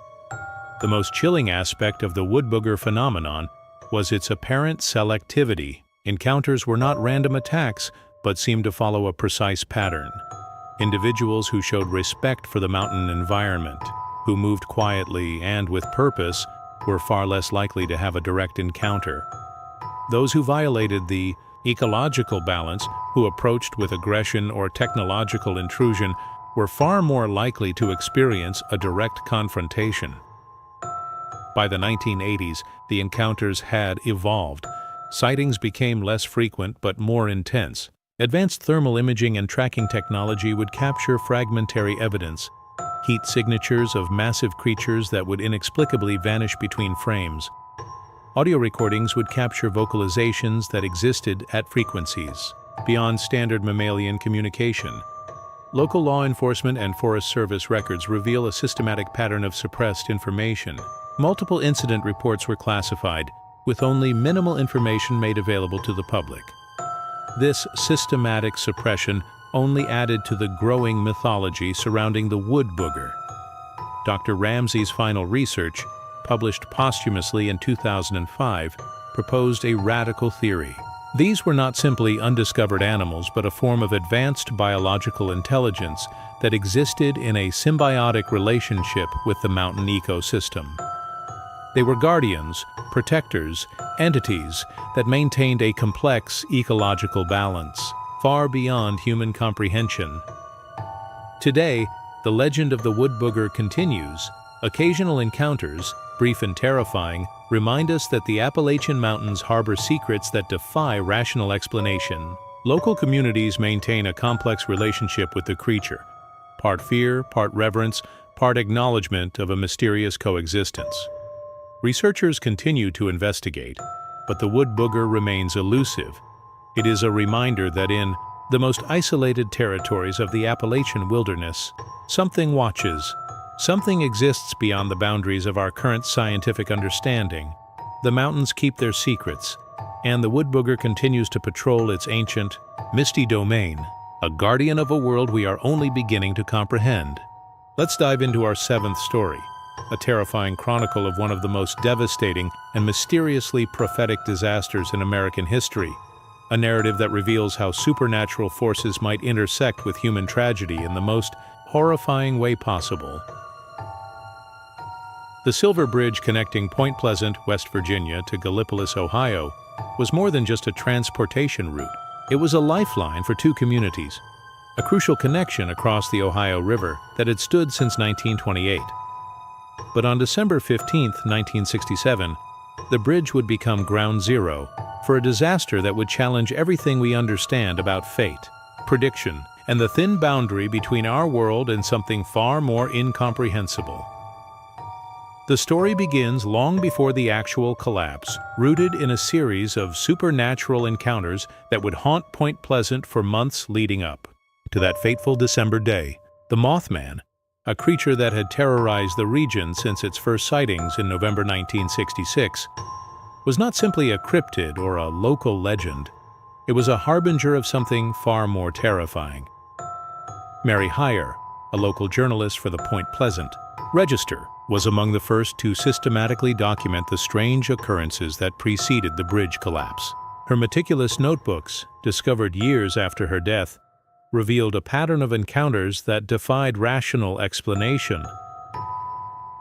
The most chilling aspect of the wood booger phenomenon was its apparent selectivity. Encounters were not random attacks, but seemed to follow a precise pattern. Individuals who showed respect for the mountain environment, who moved quietly and with purpose, were far less likely to have a direct encounter. Those who violated the ecological balance, who approached with aggression or technological intrusion, were far more likely to experience a direct confrontation. By the 1980s, the encounters had evolved. Sightings became less frequent but more intense. Advanced thermal imaging and tracking technology would capture fragmentary evidence, heat signatures of massive creatures that would inexplicably vanish between frames. Audio recordings would capture vocalizations that existed at frequencies beyond standard mammalian communication. Local law enforcement and Forest Service records reveal a systematic pattern of suppressed information. Multiple incident reports were classified, with only minimal information made available to the public. This systematic suppression only added to the growing mythology surrounding the wood booger. Dr. Ramsey's final research, published posthumously in 2005, proposed a radical theory. These were not simply undiscovered animals, but a form of advanced biological intelligence that existed in a symbiotic relationship with the mountain ecosystem. They were guardians, protectors, entities that maintained a complex ecological balance, far beyond human comprehension. Today, the legend of the wood booger continues. Occasional encounters, brief and terrifying, remind us that the Appalachian Mountains harbor secrets that defy rational explanation. Local communities maintain a complex relationship with the creature, part fear, part reverence, part acknowledgement of a mysterious coexistence. Researchers continue to investigate, but the wood booger remains elusive. It is a reminder that in the most isolated territories of the Appalachian wilderness, something watches. Something exists beyond the boundaries of our current scientific understanding. The mountains keep their secrets, and the wood booger continues to patrol its ancient, misty domain, a guardian of a world we are only beginning to comprehend. Let's dive into our 7th story, a terrifying chronicle of one of the most devastating and mysteriously prophetic disasters in American history, a narrative that reveals how supernatural forces might intersect with human tragedy in the most horrifying way possible. The Silver Bridge connecting Point Pleasant, West Virginia to Gallipolis, Ohio, was more than just a transportation route. It was a lifeline for two communities, a crucial connection across the Ohio River that had stood since 1928. But on December 15, 1967, the bridge would become ground zero for a disaster that would challenge everything we understand about fate, prediction, and the thin boundary between our world and something far more incomprehensible. The story begins long before the actual collapse, rooted in a series of supernatural encounters that would haunt Point Pleasant for months leading up to that fateful December day. The Mothman, a creature that had terrorized the region since its first sightings in November 1966, was not simply a cryptid or a local legend. It was a harbinger of something far more terrifying. Mary Heyer, a local journalist for the Point Pleasant Register, was among the first to systematically document the strange occurrences that preceded the bridge collapse. Her meticulous notebooks, discovered years after her death, revealed a pattern of encounters that defied rational explanation.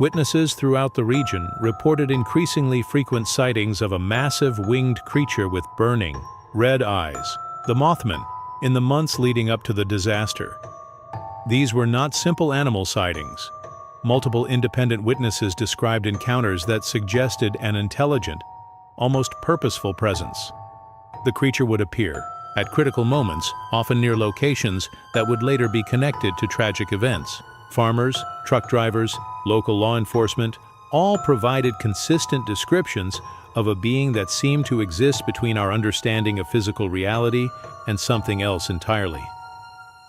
Witnesses throughout the region reported increasingly frequent sightings of a massive winged creature with burning, red eyes, the Mothman, in the months leading up to the disaster. These were not simple animal sightings. Multiple independent witnesses described encounters that suggested an intelligent, almost purposeful presence. The creature would appear at critical moments, often near locations that would later be connected to tragic events. Farmers, truck drivers, local law enforcement all provided consistent descriptions of a being that seemed to exist between our understanding of physical reality and something else entirely.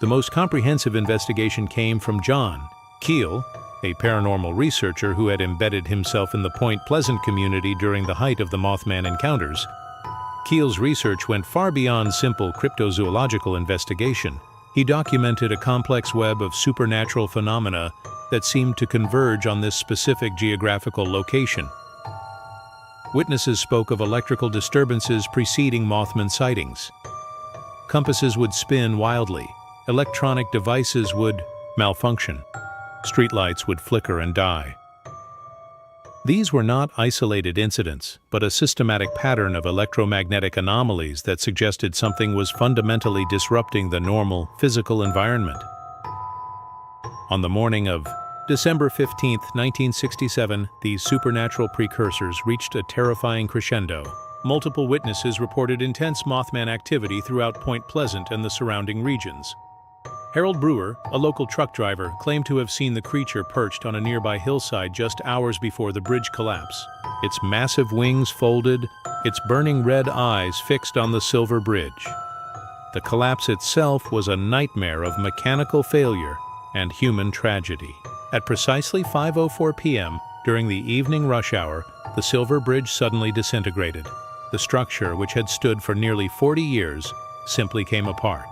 The most comprehensive investigation came from John Keel, a paranormal researcher who had embedded himself in the Point Pleasant community during the height of the Mothman encounters. Keel's research went far beyond simple cryptozoological investigation. He documented a complex web of supernatural phenomena that seemed to converge on this specific geographical location. Witnesses spoke of electrical disturbances preceding Mothman sightings. Compasses would spin wildly, electronic devices would malfunction, streetlights would flicker and die. These were not isolated incidents, but a systematic pattern of electromagnetic anomalies that suggested something was fundamentally disrupting the normal physical environment. On the morning of December 15, 1967, these supernatural precursors reached a terrifying crescendo. Multiple witnesses reported intense Mothman activity throughout Point Pleasant and the surrounding regions. Harold Brewer, a local truck driver, claimed to have seen the creature perched on a nearby hillside just hours before the bridge collapse. Its massive wings folded, its burning red eyes fixed on the Silver Bridge. The collapse itself was a nightmare of mechanical failure and human tragedy. At precisely 5:04 p.m., during the evening rush hour, the Silver Bridge suddenly disintegrated. The structure, which had stood for nearly 40 years, simply came apart.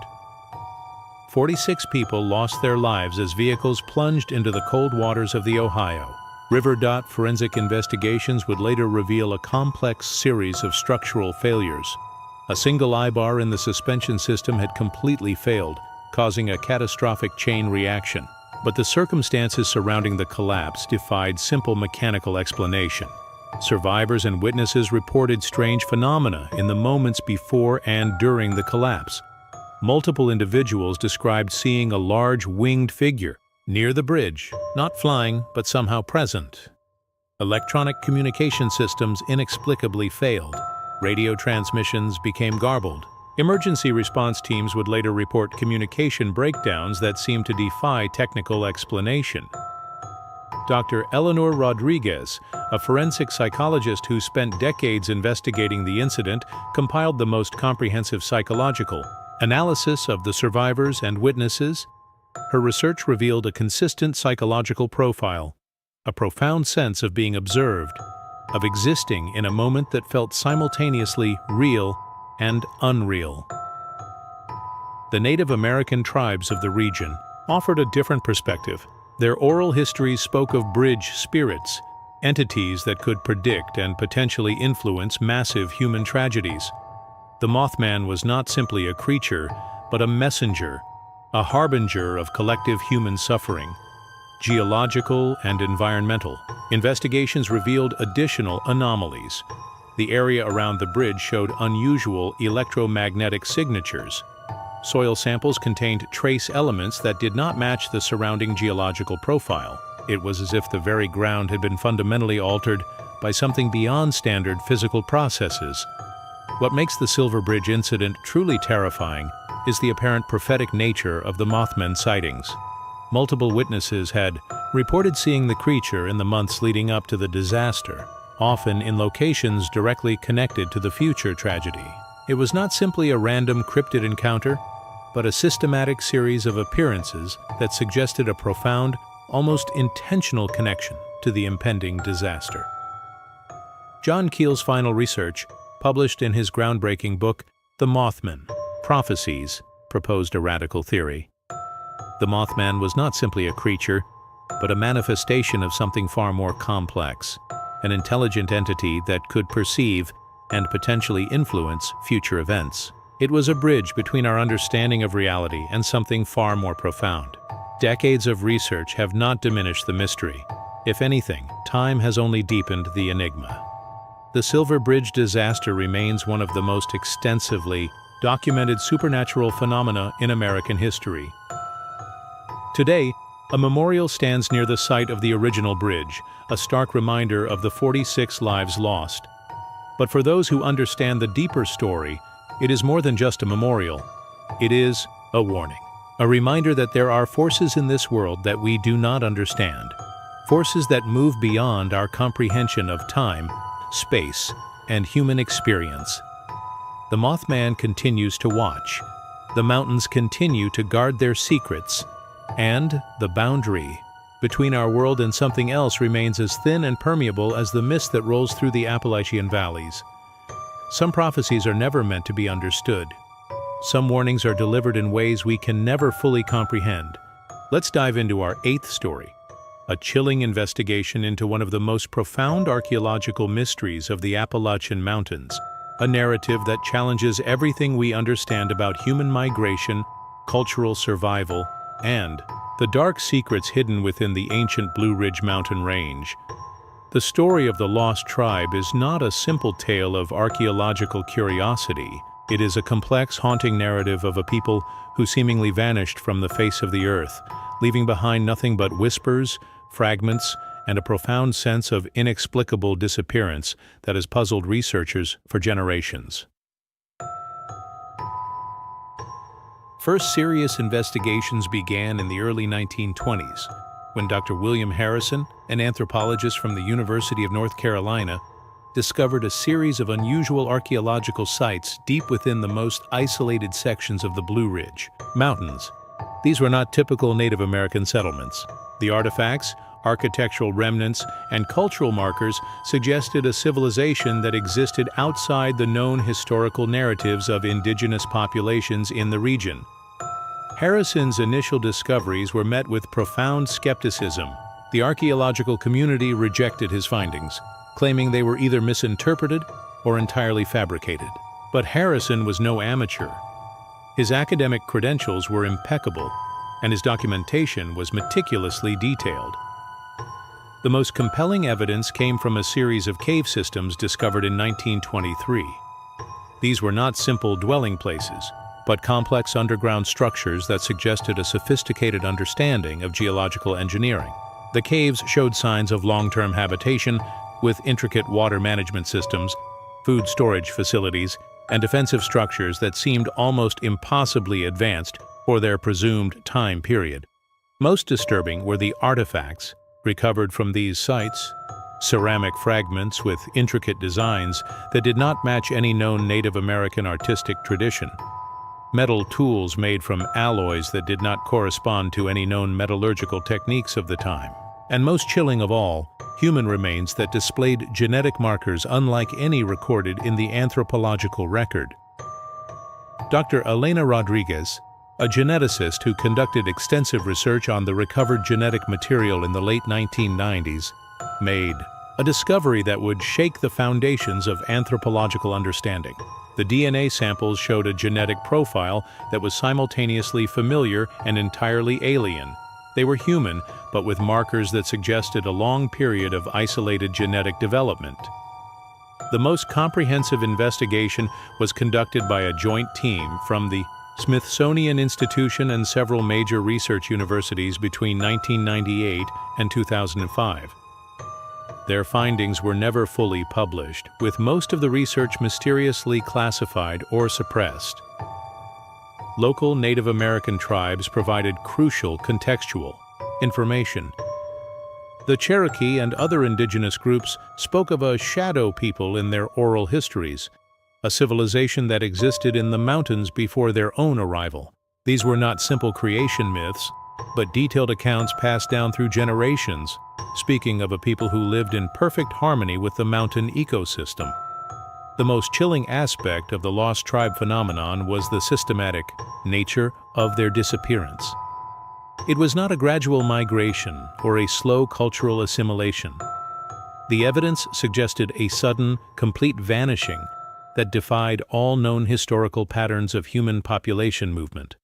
46 people lost their lives as vehicles plunged into the cold waters of the Ohio. River. Forensic investigations would later reveal a complex series of structural failures. A single eye-bar in the suspension system had completely failed, causing a catastrophic chain reaction. But the circumstances surrounding the collapse defied simple mechanical explanation. Survivors and witnesses reported strange phenomena in the moments before and during the collapse. Multiple individuals described seeing a large winged figure near the bridge, not flying, but somehow present. Electronic communication systems inexplicably failed. Radio transmissions became garbled. Emergency response teams would later report communication breakdowns that seemed to defy technical explanation. Dr. Eleanor Rodriguez, a forensic psychologist who spent decades investigating the incident, compiled the most comprehensive psychological analysis of the survivors and witnesses. Her research revealed a consistent psychological profile, a profound sense of being observed, of existing in a moment that felt simultaneously real and unreal. The Native American tribes of the region offered a different perspective. Their oral histories spoke of bridge spirits, entities that could predict and potentially influence massive human tragedies. The Mothman was not simply a creature, but a messenger, a harbinger of collective human suffering. Geological and environmental investigations revealed additional anomalies. The area around the bridge showed unusual electromagnetic signatures. Soil samples contained trace elements that did not match the surrounding geological profile. It was as if the very ground had been fundamentally altered by something beyond standard physical processes. What makes the Silver Bridge incident truly terrifying is the apparent prophetic nature of the Mothman sightings. Multiple witnesses had reported seeing the creature in the months leading up to the disaster, often in locations directly connected to the future tragedy. It was not simply a random cryptid encounter, but a systematic series of appearances that suggested a profound, almost intentional connection to the impending disaster. John Keel's final research, published in his groundbreaking book, The Mothman: Prophecies, proposed a radical theory. The Mothman was not simply a creature, but a manifestation of something far more complex, an intelligent entity that could perceive and potentially influence future events. It was a bridge between our understanding of reality and something far more profound. Decades of research have not diminished the mystery. If anything, time has only deepened the enigma. The Silver Bridge disaster remains one of the most extensively documented supernatural phenomena in American history. Today, a memorial stands near the site of the original bridge, a stark reminder of the 46 lives lost. But for those who understand the deeper story, it is more than just a memorial. It is a warning, a reminder that there are forces in this world that we do not understand, forces that move beyond our comprehension of time, space, and human experience. The Mothman continues to watch. The mountains continue to guard their secrets, and the boundary between our world and something else remains as thin and permeable as the mist that rolls through the Appalachian valleys. Some prophecies are never meant to be understood. Some warnings are delivered in ways we can never fully comprehend. Let's dive into our 8th story, a chilling investigation into one of the most profound archaeological mysteries of the Appalachian Mountains, a narrative that challenges everything we understand about human migration, cultural survival, and the dark secrets hidden within the ancient Blue Ridge mountain range. The story of the lost tribe is not a simple tale of archaeological curiosity. It is a complex, haunting narrative of a people who seemingly vanished from the face of the earth, leaving behind nothing but whispers, fragments, and a profound sense of inexplicable disappearance that has puzzled researchers for generations. First serious investigations began in the early 1920s, when Dr. William Harrison, an anthropologist from the University of North Carolina, discovered a series of unusual archaeological sites deep within the most isolated sections of the Blue Ridge Mountains. These were not typical Native American settlements. The artifacts, architectural remnants, and cultural markers suggested a civilization that existed outside the known historical narratives of indigenous populations in the region. Harrison's initial discoveries were met with profound skepticism. The archaeological community rejected his findings, claiming they were either misinterpreted or entirely fabricated. But Harrison was no amateur. His academic credentials were impeccable, and his documentation was meticulously detailed. The most compelling evidence came from a series of cave systems discovered in 1923. These were not simple dwelling places, but complex underground structures that suggested a sophisticated understanding of geological engineering. The caves showed signs of long-term habitation, with intricate water management systems, food storage facilities, and defensive structures that seemed almost impossibly advanced for their presumed time period. Most disturbing were the artifacts recovered from these sites, ceramic fragments with intricate designs that did not match any known Native American artistic tradition, metal tools made from alloys that did not correspond to any known metallurgical techniques of the time, and most chilling of all, human remains that displayed genetic markers unlike any recorded in the anthropological record. Dr. Elena Rodriguez, a geneticist who conducted extensive research on the recovered genetic material in the late 1990s, made a discovery that would shake the foundations of anthropological understanding. The DNA samples showed a genetic profile that was simultaneously familiar and entirely alien. They were human, but with markers that suggested a long period of isolated genetic development. The most comprehensive investigation was conducted by a joint team from the Smithsonian Institution and several major research universities between 1998 and 2005. Their findings were never fully published, with most of the research mysteriously classified or suppressed. Local Native American tribes provided crucial contextual information. The Cherokee and other indigenous groups spoke of a shadow people in their oral histories, a civilization that existed in the mountains before their own arrival. These were not simple creation myths, but detailed accounts passed down through generations, speaking of a people who lived in perfect harmony with the mountain ecosystem. The most chilling aspect of the lost tribe phenomenon was the systematic nature of their disappearance. It was not a gradual migration or a slow cultural assimilation. The evidence suggested a sudden, complete vanishing that defied all known historical patterns of human population movement.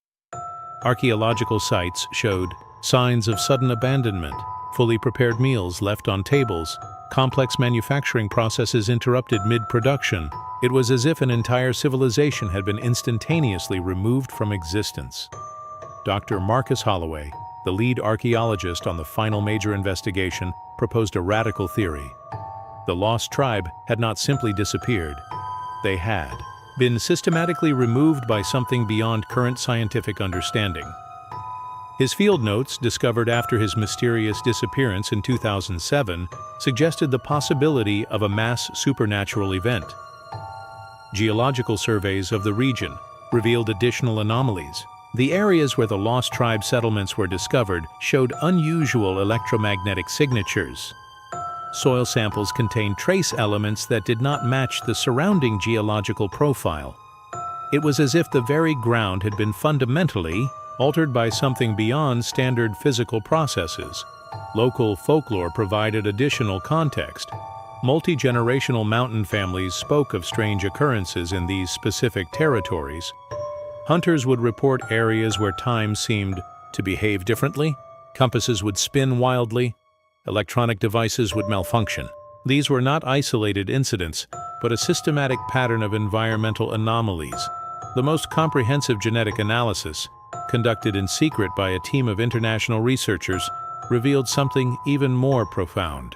Archaeological sites showed signs of sudden abandonment, fully prepared meals left on tables, complex manufacturing processes interrupted mid-production. It was as if an entire civilization had been instantaneously removed from existence. Dr. Marcus Holloway, the lead archaeologist on the final major investigation, proposed a radical theory. The lost tribe had not simply disappeared. They had been systematically removed by something beyond current scientific understanding. His field notes, discovered after his mysterious disappearance in 2007, suggested the possibility of a mass supernatural event. Geological surveys of the region revealed additional anomalies. The areas where the lost tribe settlements were discovered showed unusual electromagnetic signatures. Soil samples contained trace elements that did not match the surrounding geological profile. It was as if the very ground had been fundamentally altered by something beyond standard physical processes. Local folklore provided additional context. Multi-generational mountain families spoke of strange occurrences in these specific territories. Hunters would report areas where time seemed to behave differently, compasses would spin wildly, electronic devices would malfunction. These were not isolated incidents, but a systematic pattern of environmental anomalies. The most comprehensive genetic analysis, conducted in secret by a team of international researchers, revealed something even more profound.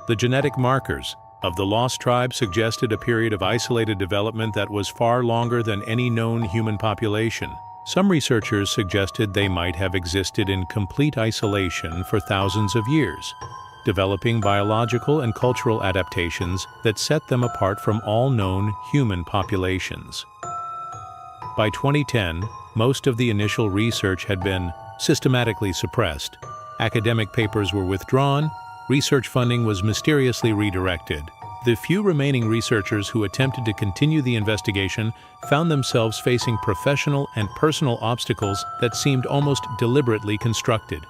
The genetic markers of the lost tribe suggested a period of isolated development that was far longer than any known human population. Some researchers suggested they might have existed in complete isolation for thousands of years, developing biological and cultural adaptations that set them apart from all known human populations. By 2010, most of the initial research had been systematically suppressed. Academic papers were withdrawn, research funding was mysteriously redirected. The few remaining researchers who attempted to continue the investigation found themselves facing professional and personal obstacles that seemed almost deliberately constructed.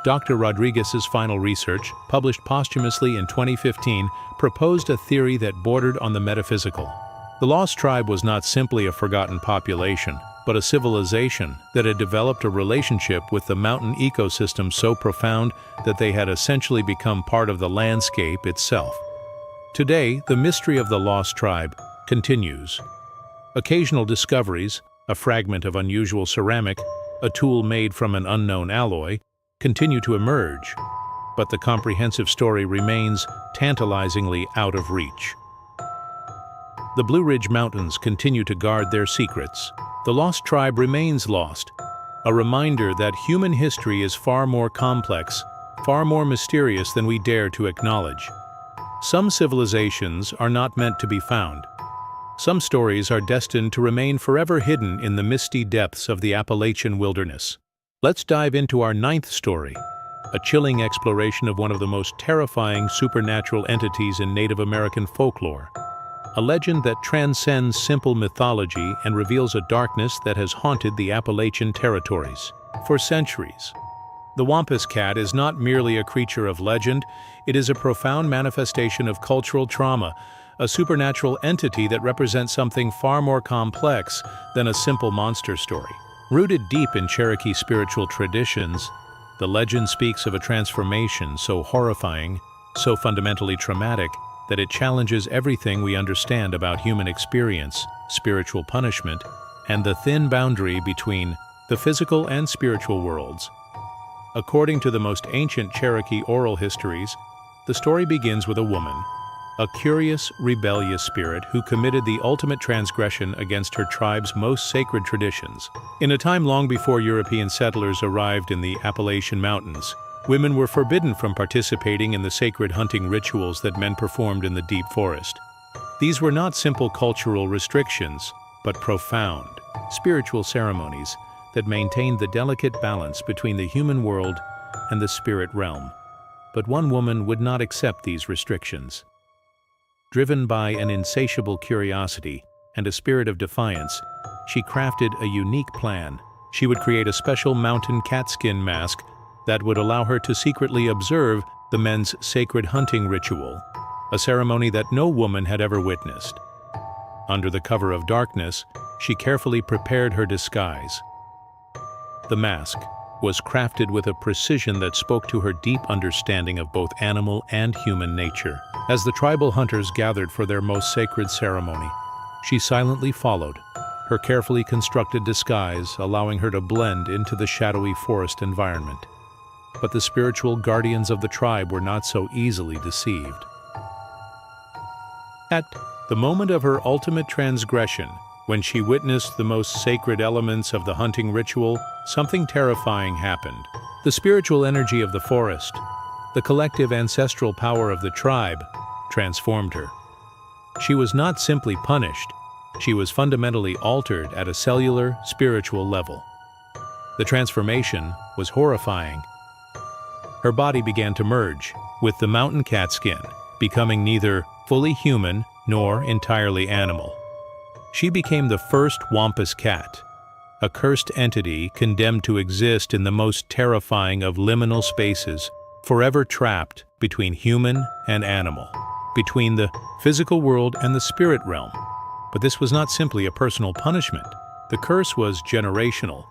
Dr. Rodriguez's final research, published posthumously in 2015, proposed a theory that bordered on the metaphysical. The lost tribe was not simply a forgotten population, but a civilization that had developed a relationship with the mountain ecosystem so profound that they had essentially become part of the landscape itself. Today, the mystery of the lost tribe continues. Occasional discoveries, a fragment of unusual ceramic, a tool made from an unknown alloy, continue to emerge, but the comprehensive story remains tantalizingly out of reach. The Blue Ridge Mountains continue to guard their secrets. The lost tribe remains lost, a reminder that human history is far more complex, far more mysterious than we dare to acknowledge. Some civilizations are not meant to be found. Some stories are destined to remain forever hidden in the misty depths of the Appalachian wilderness. Let's dive into our ninth story, a chilling exploration of one of the most terrifying supernatural entities in Native American folklore. a legend that transcends simple mythology and reveals a darkness that has haunted the Appalachian territories for centuries. The Wampus Cat is not merely a creature of legend, it is a profound manifestation of cultural trauma, a supernatural entity that represents something far more complex than a simple monster story. Rooted deep in Cherokee spiritual traditions, the legend speaks of a transformation so horrifying, so fundamentally traumatic, that it challenges everything we understand about human experience, spiritual punishment, and the thin boundary between the physical and spiritual worlds. According to the most ancient Cherokee oral histories, the story begins with a woman, a curious, rebellious spirit who committed the ultimate transgression against her tribe's most sacred traditions. In a time long before European settlers arrived in the Appalachian Mountains, women were forbidden from participating in the sacred hunting rituals that men performed in the deep forest. These were not simple cultural restrictions, but profound, spiritual ceremonies that maintained the delicate balance between the human world and the spirit realm. But one woman would not accept these restrictions. Driven by an insatiable curiosity and a spirit of defiance, she crafted a unique plan. She would create a special mountain catskin mask that would allow her to secretly observe the men's sacred hunting ritual, a ceremony that no woman had ever witnessed. Under the cover of darkness, she carefully prepared her disguise. The mask was crafted with a precision that spoke to her deep understanding of both animal and human nature. As the tribal hunters gathered for their most sacred ceremony, she silently followed, her carefully constructed disguise allowing her to blend into the shadowy forest environment. But the spiritual guardians of the tribe were not so easily deceived. At the moment of her ultimate transgression, when she witnessed the most sacred elements of the hunting ritual, something terrifying happened. The spiritual energy of the forest, the collective ancestral power of the tribe, transformed her. She was not simply punished, she was fundamentally altered at a cellular, spiritual level. The transformation was horrifying. Her body began to merge with the mountain cat skin, becoming neither fully human nor entirely animal. She became the first Wampus Cat, a cursed entity condemned to exist in the most terrifying of liminal spaces, forever trapped between human and animal, between the physical world and the spirit realm. But this was not simply a personal punishment. The curse was generational,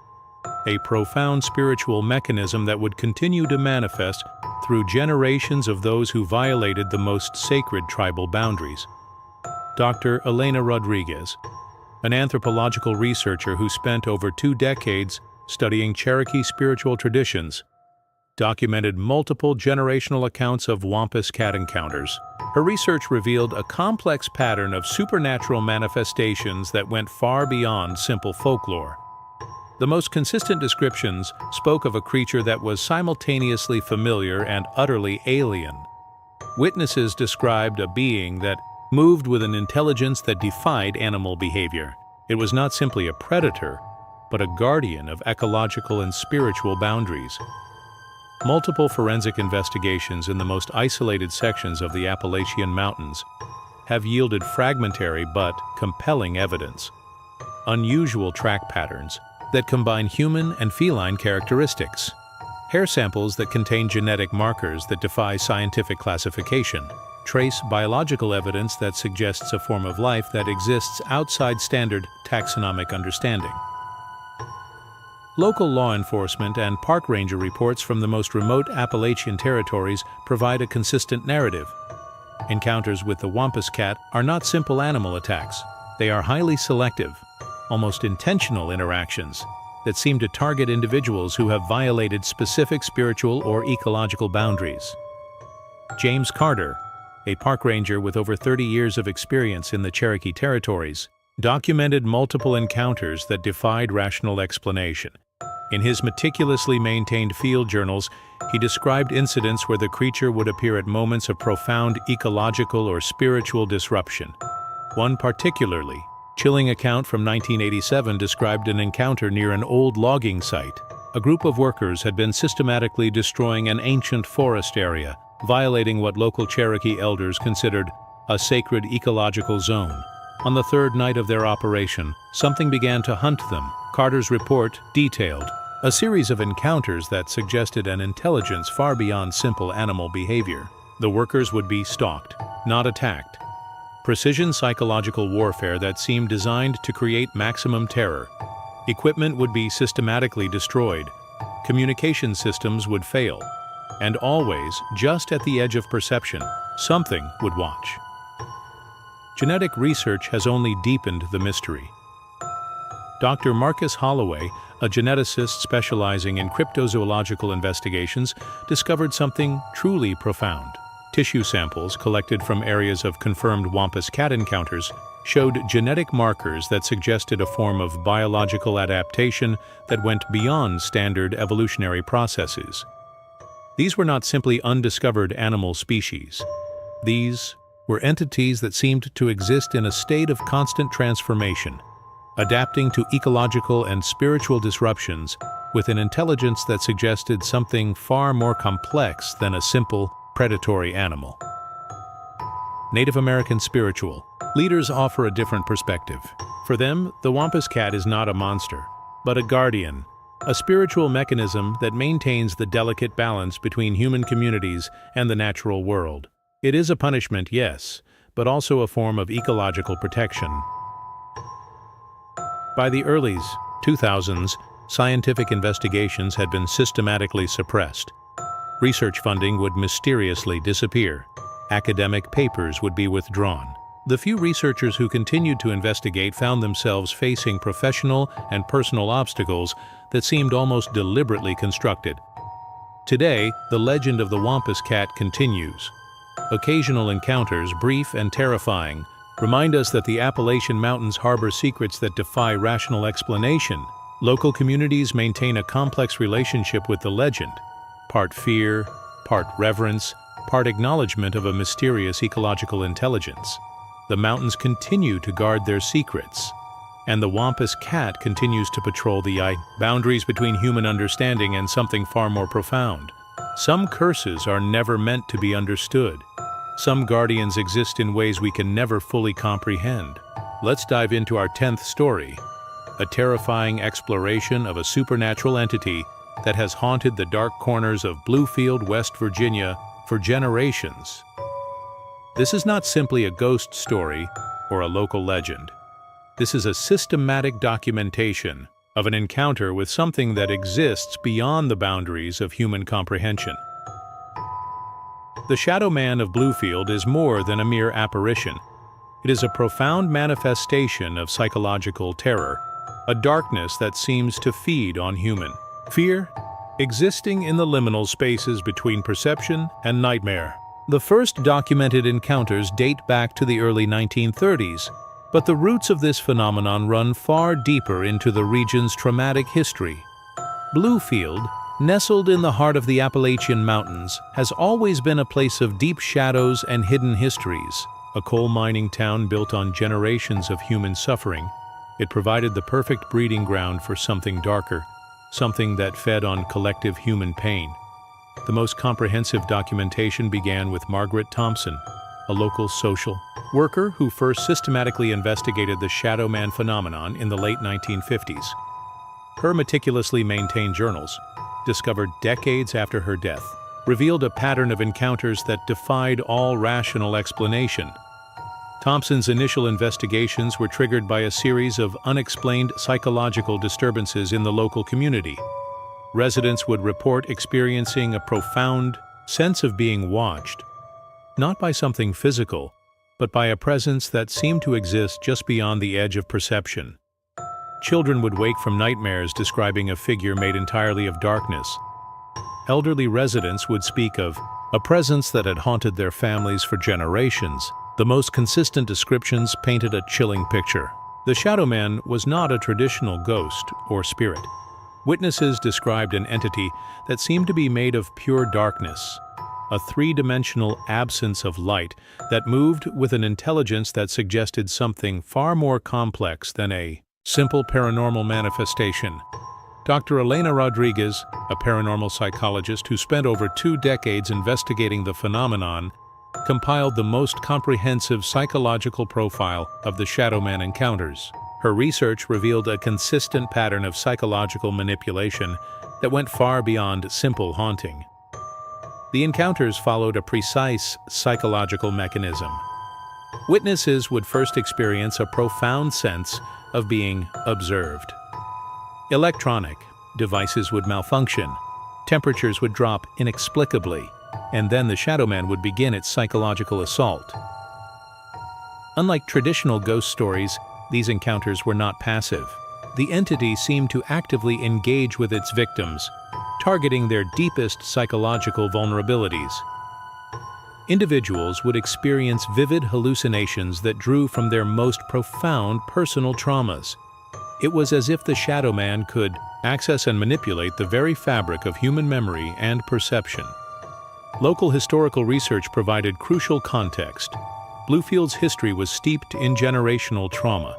a profound spiritual mechanism that would continue to manifest through generations of those who violated the most sacred tribal boundaries. Dr. Elena Rodriguez, an anthropological researcher who spent over 2 decades studying Cherokee spiritual traditions, documented multiple generational accounts of Wampus Cat encounters. Her research revealed a complex pattern of supernatural manifestations that went far beyond simple folklore. The most consistent descriptions spoke of a creature that was simultaneously familiar and utterly alien. Witnesses described a being that moved with an intelligence that defied animal behavior. It was not simply a predator, but a guardian of ecological and spiritual boundaries. Multiple forensic investigations in the most isolated sections of the Appalachian Mountains have yielded fragmentary but compelling evidence. Unusual track patterns that combine human and feline characteristics. Hair samples that contain genetic markers that defy scientific classification. Trace biological evidence that suggests a form of life that exists outside standard taxonomic understanding. Local law enforcement and park ranger reports from the most remote Appalachian territories provide a consistent narrative. Encounters with the Wampus Cat are not simple animal attacks. They are highly selective, almost intentional interactions that seem to target individuals who have violated specific spiritual or ecological boundaries. James Carter, a park ranger with over 30 years of experience in the Cherokee territories, documented multiple encounters that defied rational explanation. In his meticulously maintained field journals, he described incidents where the creature would appear at moments of profound ecological or spiritual disruption. One particularly chilling account from 1987 described an encounter near an old logging site. A group of workers had been systematically destroying an ancient forest area, violating what local Cherokee elders considered a sacred ecological zone. On the third night of their operation, something began to hunt them. Carter's report detailed a series of encounters that suggested an intelligence far beyond simple animal behavior. The workers would be stalked, not attacked. Precision psychological warfare that seemed designed to create maximum terror. Equipment would be systematically destroyed. Communication systems would fail. And always, just at the edge of perception, something would watch. Genetic research has only deepened the mystery. Dr. Marcus Holloway, a geneticist specializing in cryptozoological investigations, discovered something truly profound. Tissue samples collected from areas of confirmed Wampus cat encounters showed genetic markers that suggested a form of biological adaptation that went beyond standard evolutionary processes. These were not simply undiscovered animal species. These were entities that seemed to exist in a state of constant transformation, adapting to ecological and spiritual disruptions with an intelligence that suggested something far more complex than a simple predatory animal. Native American spiritual leaders offer a different perspective. For them, the Wampus cat is not a monster, but a guardian, a spiritual mechanism that maintains the delicate balance between human communities and the natural world. It is a punishment, yes, but also a form of ecological protection. By the early 2000s, scientific investigations had been systematically suppressed. Research funding would mysteriously disappear. Academic papers would be withdrawn. The few researchers who continued to investigate found themselves facing professional and personal obstacles that seemed almost deliberately constructed. Today, the legend of the Wampus cat continues. Occasional encounters, brief and terrifying, remind us that the Appalachian Mountains harbor secrets that defy rational explanation. Local communities maintain a complex relationship with the legend, part fear, part reverence, part acknowledgement of a mysterious ecological intelligence. The mountains continue to guard their secrets, and the Wampus cat continues to patrol the boundaries between human understanding and something far more profound. Some curses are never meant to be understood. Some guardians exist in ways we can never fully comprehend. Let's dive into our 10th story, a terrifying exploration of a supernatural entity that has haunted the dark corners of Bluefield, West Virginia for generations. This is not simply a ghost story or a local legend. This is a systematic documentation of an encounter with something that exists beyond the boundaries of human comprehension. The Shadow Man of Bluefield is more than a mere apparition. It is a profound manifestation of psychological terror, a darkness that seems to feed on human fear, existing in the liminal spaces between perception and nightmare. The first documented encounters date back to the early 1930s, but the roots of this phenomenon run far deeper into the region's traumatic history. Bluefield, nestled in the heart of the Appalachian Mountains, has always been a place of deep shadows and hidden histories. A coal mining town built on generations of human suffering, it provided the perfect breeding ground for something darker, something that fed on collective human pain. The most comprehensive documentation began with Margaret Thompson, a local social worker who first systematically investigated the Shadow Man phenomenon in the late 1950s. Her meticulously maintained journals, discovered decades after her death, revealed a pattern of encounters that defied all rational explanation. Thompson's initial investigations were triggered by a series of unexplained psychological disturbances in the local community. Residents would report experiencing a profound sense of being watched, not by something physical, but by a presence that seemed to exist just beyond the edge of perception. Children would wake from nightmares describing a figure made entirely of darkness. Elderly residents would speak of a presence that had haunted their families for generations. The most consistent descriptions painted a chilling picture. The Shadow Man was not a traditional ghost or spirit. Witnesses described an entity that seemed to be made of pure darkness, a three-dimensional absence of light that moved with an intelligence that suggested something far more complex than a simple paranormal manifestation. Dr. Elena Rodriguez, a paranormal psychologist who spent over 2 decades investigating the phenomenon, compiled the most comprehensive psychological profile of the Shadow Man encounters. Her research revealed a consistent pattern of psychological manipulation that went far beyond simple haunting. The encounters followed a precise psychological mechanism. Witnesses would first experience a profound sense of being observed. Electronic devices would malfunction, temperatures would drop inexplicably, and then the Shadow Man would begin its psychological assault. Unlike traditional ghost stories, these encounters were not passive. The entity seemed to actively engage with its victims, targeting their deepest psychological vulnerabilities. Individuals would experience vivid hallucinations that drew from their most profound personal traumas. It was as if the Shadow Man could access and manipulate the very fabric of human memory and perception. Local historical research provided crucial context. Bluefield's history was steeped in generational trauma.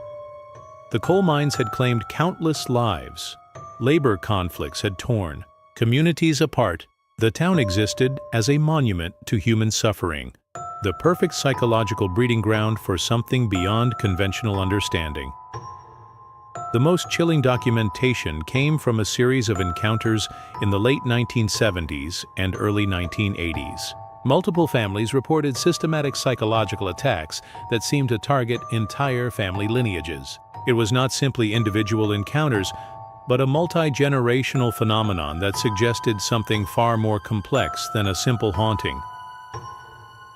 The coal mines had claimed countless lives. Labor conflicts had torn communities apart. The town existed as a monument to human suffering, the perfect psychological breeding ground for something beyond conventional understanding. The most chilling documentation came from a series of encounters in the late 1970s and early 1980s. Multiple families reported systematic psychological attacks that seemed to target entire family lineages. It was not simply individual encounters, but a multi-generational phenomenon that suggested something far more complex than a simple haunting.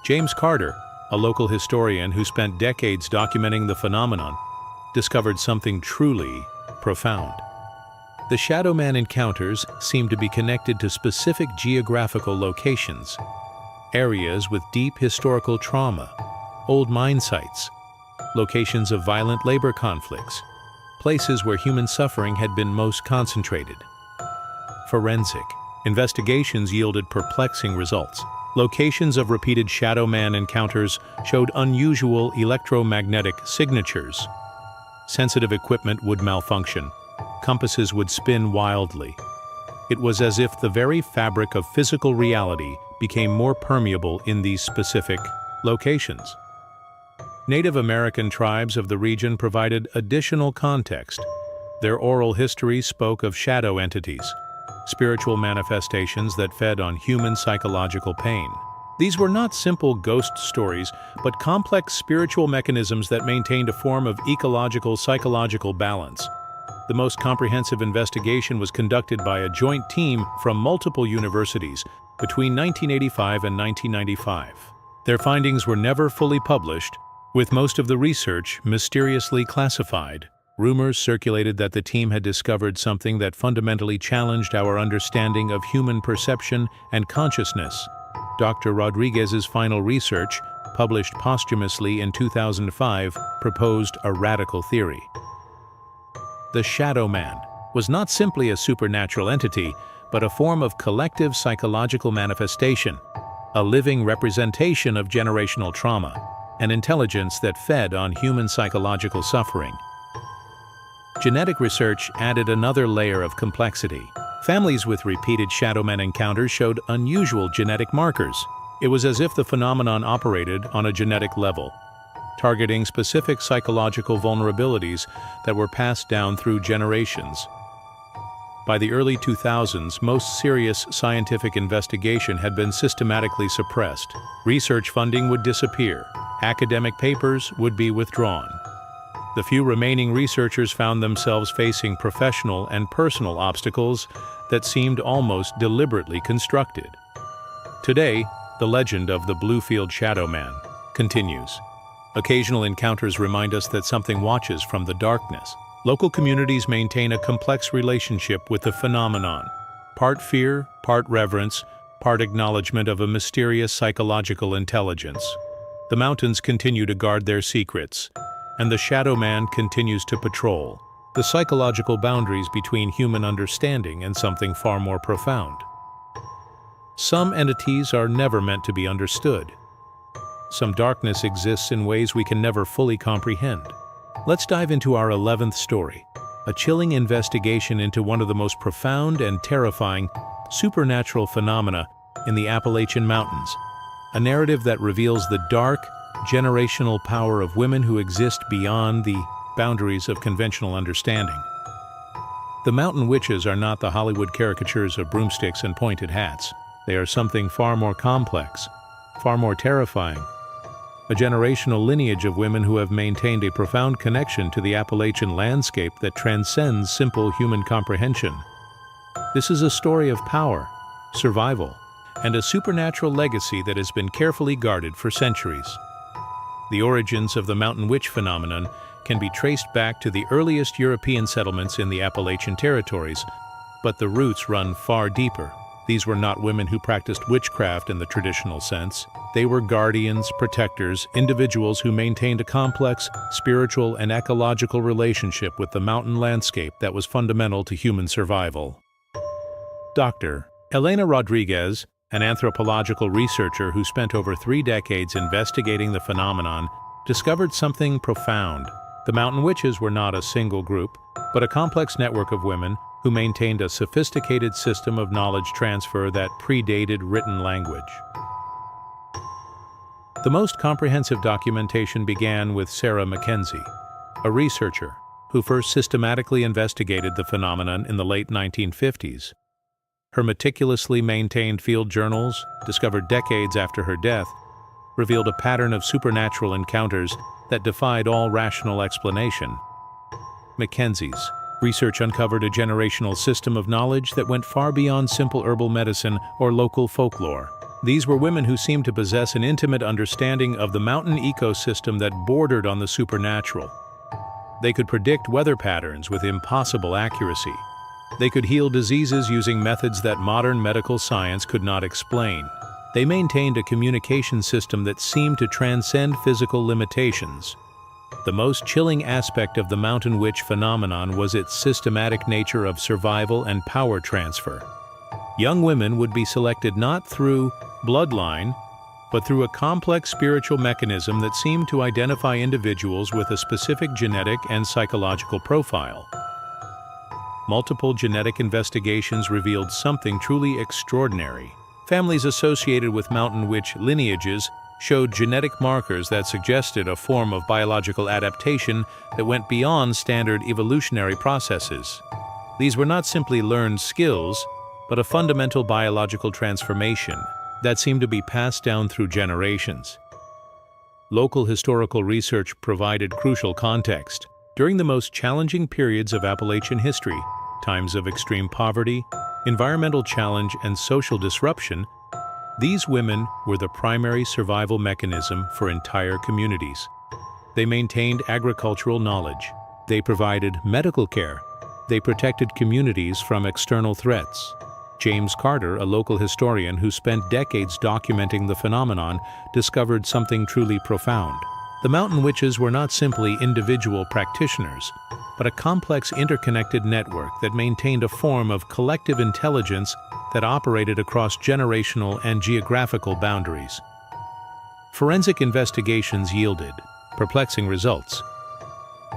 James Carter, a local historian who spent decades documenting the phenomenon, discovered something truly profound. The Shadow Man encounters seemed to be connected to specific geographical locations, areas with deep historical trauma, old mine sites, locations of violent labor conflicts, places where human suffering had been most concentrated. Forensic investigations yielded perplexing results. Locations of repeated Shadow Man encounters showed unusual electromagnetic signatures. Sensitive equipment would malfunction. Compasses would spin wildly. It was as if the very fabric of physical reality became more permeable in these specific locations. Native American tribes of the region provided additional context. Their oral history spoke of shadow entities, spiritual manifestations that fed on human psychological pain. These were not simple ghost stories, but complex spiritual mechanisms that maintained a form of ecological psychological balance. The most comprehensive investigation was conducted by a joint team from multiple universities between 1985 and 1995. Their findings were never fully published, with most of the research mysteriously classified. Rumors circulated that the team had discovered something that fundamentally challenged our understanding of human perception and consciousness. Dr. Rodriguez's final research, published posthumously in 2005, proposed a radical theory. The Shadow Man was not simply a supernatural entity, but a form of collective psychological manifestation, a living representation of generational trauma, an intelligence that fed on human psychological suffering. Genetic research added another layer of complexity. Families with repeated Shadow Man encounters showed unusual genetic markers. It was as if the phenomenon operated on a genetic level, targeting specific psychological vulnerabilities that were passed down through generations. By the early 2000s, most serious scientific investigation had been systematically suppressed. Research funding would disappear. Academic papers would be withdrawn. The few remaining researchers found themselves facing professional and personal obstacles that seemed almost deliberately constructed. Today, the legend of the Bluefield Shadow Man continues. Occasional encounters remind us that something watches from the darkness. Local communities maintain a complex relationship with the phenomenon, part fear, part reverence, part acknowledgement of a mysterious psychological intelligence. The mountains continue to guard their secrets, and the Shadow Man continues to patrol the psychological boundaries between human understanding and something far more profound. Some entities are never meant to be understood. Some darkness exists in ways we can never fully comprehend. Let's dive into our 11th story, a chilling investigation into one of the most profound and terrifying supernatural phenomena in the Appalachian Mountains, a narrative that reveals the dark, generational power of women who exist beyond the boundaries of conventional understanding. The mountain witches are not the Hollywood caricatures of broomsticks and pointed hats. They are something far more complex, far more terrifying. A generational lineage of women who have maintained a profound connection to the Appalachian landscape that transcends simple human comprehension. This is a story of power, survival, and a supernatural legacy that has been carefully guarded for centuries. The origins of the mountain witch phenomenon can be traced back to the earliest European settlements in the Appalachian territories, but the roots run far deeper. These were not women who practiced witchcraft in the traditional sense. They were guardians, protectors, individuals who maintained a complex, spiritual, and ecological relationship with the mountain landscape that was fundamental to human survival. Dr. Elena Rodriguez, an anthropological researcher who spent over 3 decades investigating the phenomenon, discovered something profound. The mountain witches were not a single group, but a complex network of women who maintained a sophisticated system of knowledge transfer that predated written language. The most comprehensive documentation began with Sarah Mackenzie, a researcher who first systematically investigated the phenomenon in the late 1950s. Her meticulously maintained field journals, discovered decades after her death, revealed a pattern of supernatural encounters that defied all rational explanation. Mackenzie's research uncovered a generational system of knowledge that went far beyond simple herbal medicine or local folklore. These were women who seemed to possess an intimate understanding of the mountain ecosystem that bordered on the supernatural. They could predict weather patterns with impossible accuracy. They could heal diseases using methods that modern medical science could not explain. They maintained a communication system that seemed to transcend physical limitations. The most chilling aspect of the mountain witch phenomenon was its systematic nature of survival and power transfer. Young women would be selected not through bloodline, but through a complex spiritual mechanism that seemed to identify individuals with a specific genetic and psychological profile. Multiple genetic investigations revealed something truly extraordinary. Families associated with mountain witch lineages showed genetic markers that suggested a form of biological adaptation that went beyond standard evolutionary processes. These were not simply learned skills, but a fundamental biological transformation that seemed to be passed down through generations. Local historical research provided crucial context. During the most challenging periods of Appalachian history, times of extreme poverty, environmental challenge, and social disruption, these women were the primary survival mechanism for entire communities. They maintained agricultural knowledge. They provided medical care. They protected communities from external threats. James Carter, a local historian who spent decades documenting the phenomenon, discovered something truly profound. The mountain witches were not simply individual practitioners, but a complex interconnected network that maintained a form of collective intelligence that operated across generational and geographical boundaries. Forensic investigations yielded perplexing results.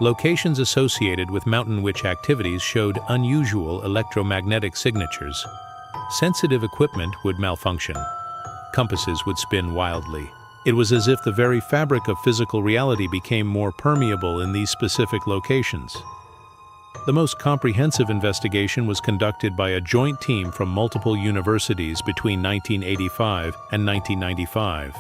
Locations associated with mountain witch activities showed unusual electromagnetic signatures. Sensitive equipment would malfunction. Compasses would spin wildly. It was as if the very fabric of physical reality became more permeable in these specific locations. The most comprehensive investigation was conducted by a joint team from multiple universities between 1985 and 1995.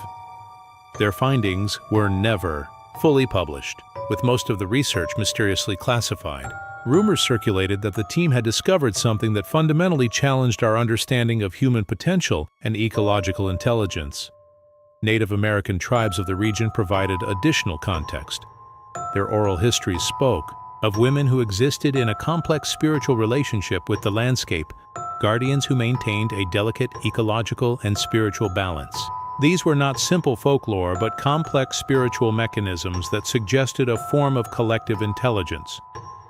Their findings were never fully published, with most of the research mysteriously classified. Rumors circulated that the team had discovered something that fundamentally challenged our understanding of human potential and ecological intelligence. Native American tribes of the region provided additional context. Their oral histories spoke of women who existed in a complex spiritual relationship with the landscape, guardians who maintained a delicate ecological and spiritual balance. These were not simple folklore, but complex spiritual mechanisms that suggested a form of collective intelligence.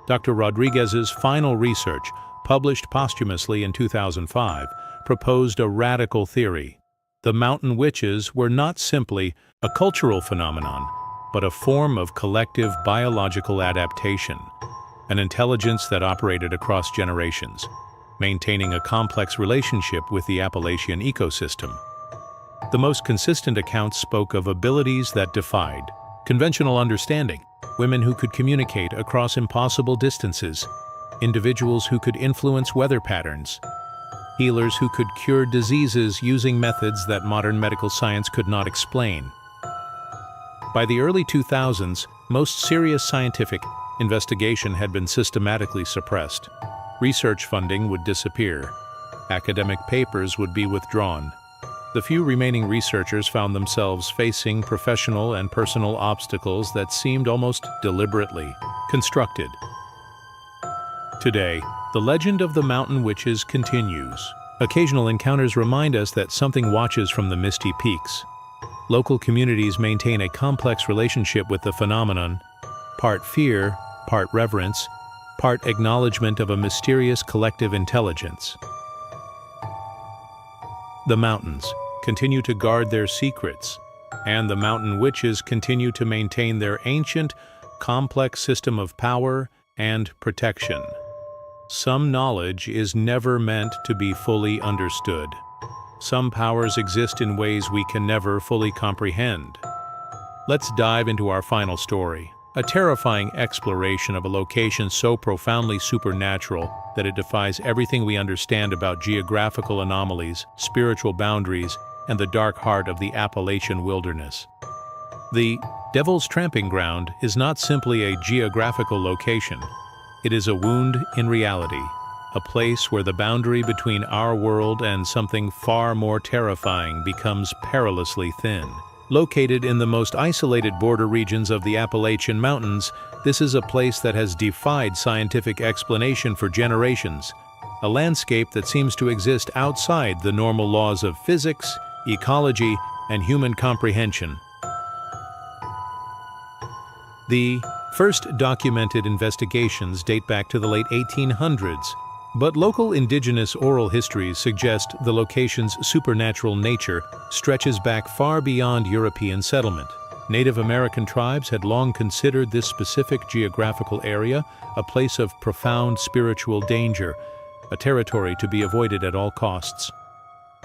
Dr. Rodriguez's final research, published posthumously in 2005, proposed a radical theory. The mountain witches were not simply a cultural phenomenon, but a form of collective biological adaptation, an intelligence that operated across generations, maintaining a complex relationship with the Appalachian ecosystem. The most consistent accounts spoke of abilities that defied conventional understanding, women who could communicate across impossible distances, individuals who could influence weather patterns, healers who could cure diseases using methods that modern medical science could not explain. By the early 2000s, most serious scientific investigation had been systematically suppressed. Research funding would disappear. Academic papers would be withdrawn. The few remaining researchers found themselves facing professional and personal obstacles that seemed almost deliberately constructed. Today, the legend of the mountain witches continues. Occasional encounters remind us that something watches from the misty peaks. Local communities maintain a complex relationship with the phenomenon, part fear, part reverence, part acknowledgement of a mysterious collective intelligence. The mountains continue to guard their secrets, and the mountain witches continue to maintain their ancient, complex system of power and protection. Some knowledge is never meant to be fully understood. Some powers exist in ways we can never fully comprehend. Let's dive into our final story, a terrifying exploration of a location so profoundly supernatural that it defies everything we understand about geographical anomalies, spiritual boundaries, and the dark heart of the Appalachian wilderness. The Devil's Tramping Ground is not simply a geographical location. It is a wound in reality, a place where the boundary between our world and something far more terrifying becomes perilously thin. Located in the most isolated border regions of the Appalachian Mountains, this is a place that has defied scientific explanation for generations, a landscape that seems to exist outside the normal laws of physics, ecology, and human comprehension. The first documented investigations date back to the late 1800s, but local indigenous oral histories suggest the location's supernatural nature stretches back far beyond European settlement. Native American tribes had long considered this specific geographical area a place of profound spiritual danger, a territory to be avoided at all costs.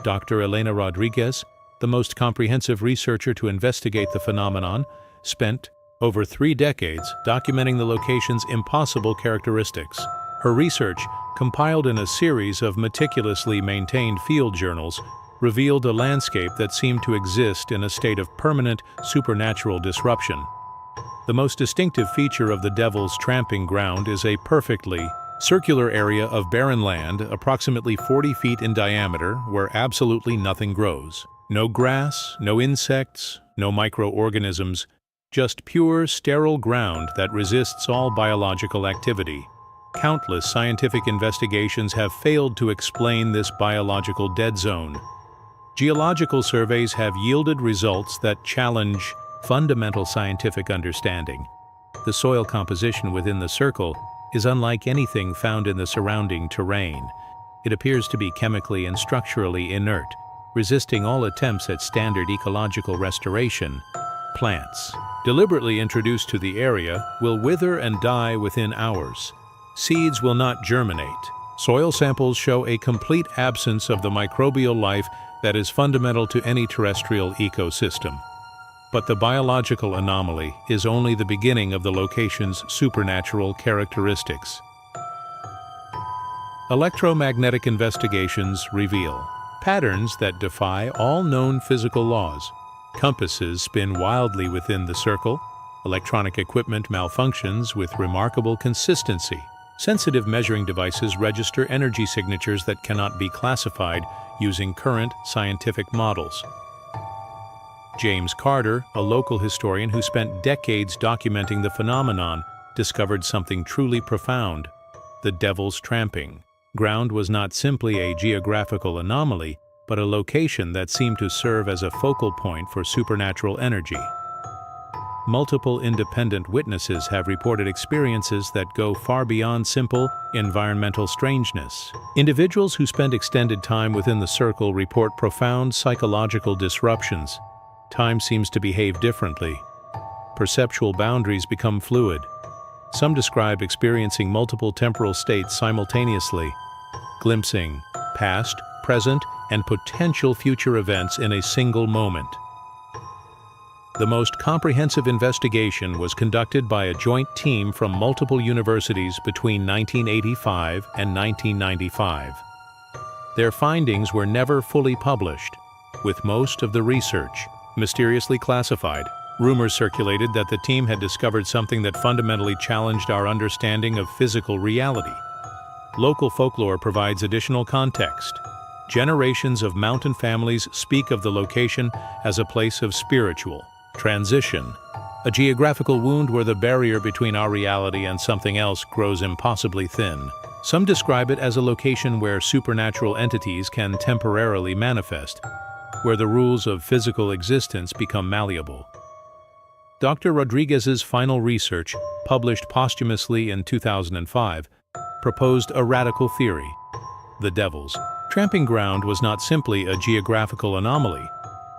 Dr. Elena Rodriguez, the most comprehensive researcher to investigate the phenomenon, spent over 3 decades documenting the location's impossible characteristics. Her research, compiled in a series of meticulously maintained field journals, revealed a landscape that seemed to exist in a state of permanent supernatural disruption. The most distinctive feature of the Devil's Tramping Ground is a perfectly circular area of barren land approximately 40 feet in diameter where absolutely nothing grows. No grass, no insects, no microorganisms, just pure, sterile ground that resists all biological activity. Countless scientific investigations have failed to explain this biological dead zone. Geological surveys have yielded results that challenge fundamental scientific understanding. The soil composition within the circle is unlike anything found in the surrounding terrain. It appears to be chemically and structurally inert, resisting all attempts at standard ecological restoration. Plants, deliberately introduced to the area, will wither and die within hours. Seeds will not germinate. Soil samples show a complete absence of the microbial life that is fundamental to any terrestrial ecosystem. But the biological anomaly is only the beginning of the location's supernatural characteristics. Electromagnetic investigations reveal patterns that defy all known physical laws. Compasses spin wildly within the circle. Electronic equipment malfunctions with remarkable consistency. Sensitive measuring devices register energy signatures that cannot be classified using current scientific models. James Carter, a local historian who spent decades documenting the phenomenon, discovered something truly profound. The Devil's Tramping Ground was not simply a geographical anomaly, but a location that seemed to serve as a focal point for supernatural energy. Multiple independent witnesses have reported experiences that go far beyond simple environmental strangeness. Individuals who spend extended time within the circle report profound psychological disruptions. Time seems to behave differently. Perceptual boundaries become fluid. Some describe experiencing multiple temporal states simultaneously, glimpsing past, present, and potential future events in a single moment. The most comprehensive investigation was conducted by a joint team from multiple universities between 1985 and 1995. Their findings were never fully published, with most of the research mysteriously classified. Rumors circulated that the team had discovered something that fundamentally challenged our understanding of physical reality. Local folklore provides additional context. Generations of mountain families speak of the location as a place of spiritual transition, a geographical wound where the barrier between our reality and something else grows impossibly thin. Some describe it as a location where supernatural entities can temporarily manifest, where the rules of physical existence become malleable. Dr. Rodriguez's final research, published posthumously in 2005, proposed a radical theory. The Devil's Tramping Ground was not simply a geographical anomaly,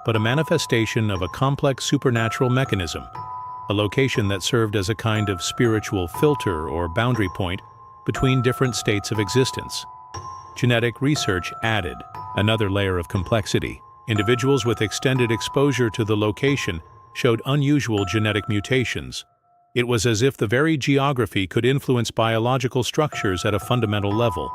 but a manifestation of a complex supernatural mechanism, a location that served as a kind of spiritual filter or boundary point between different states of existence. Genetic research added another layer of complexity. Individuals with extended exposure to the location showed unusual genetic mutations. It was as if the very geography could influence biological structures at a fundamental level.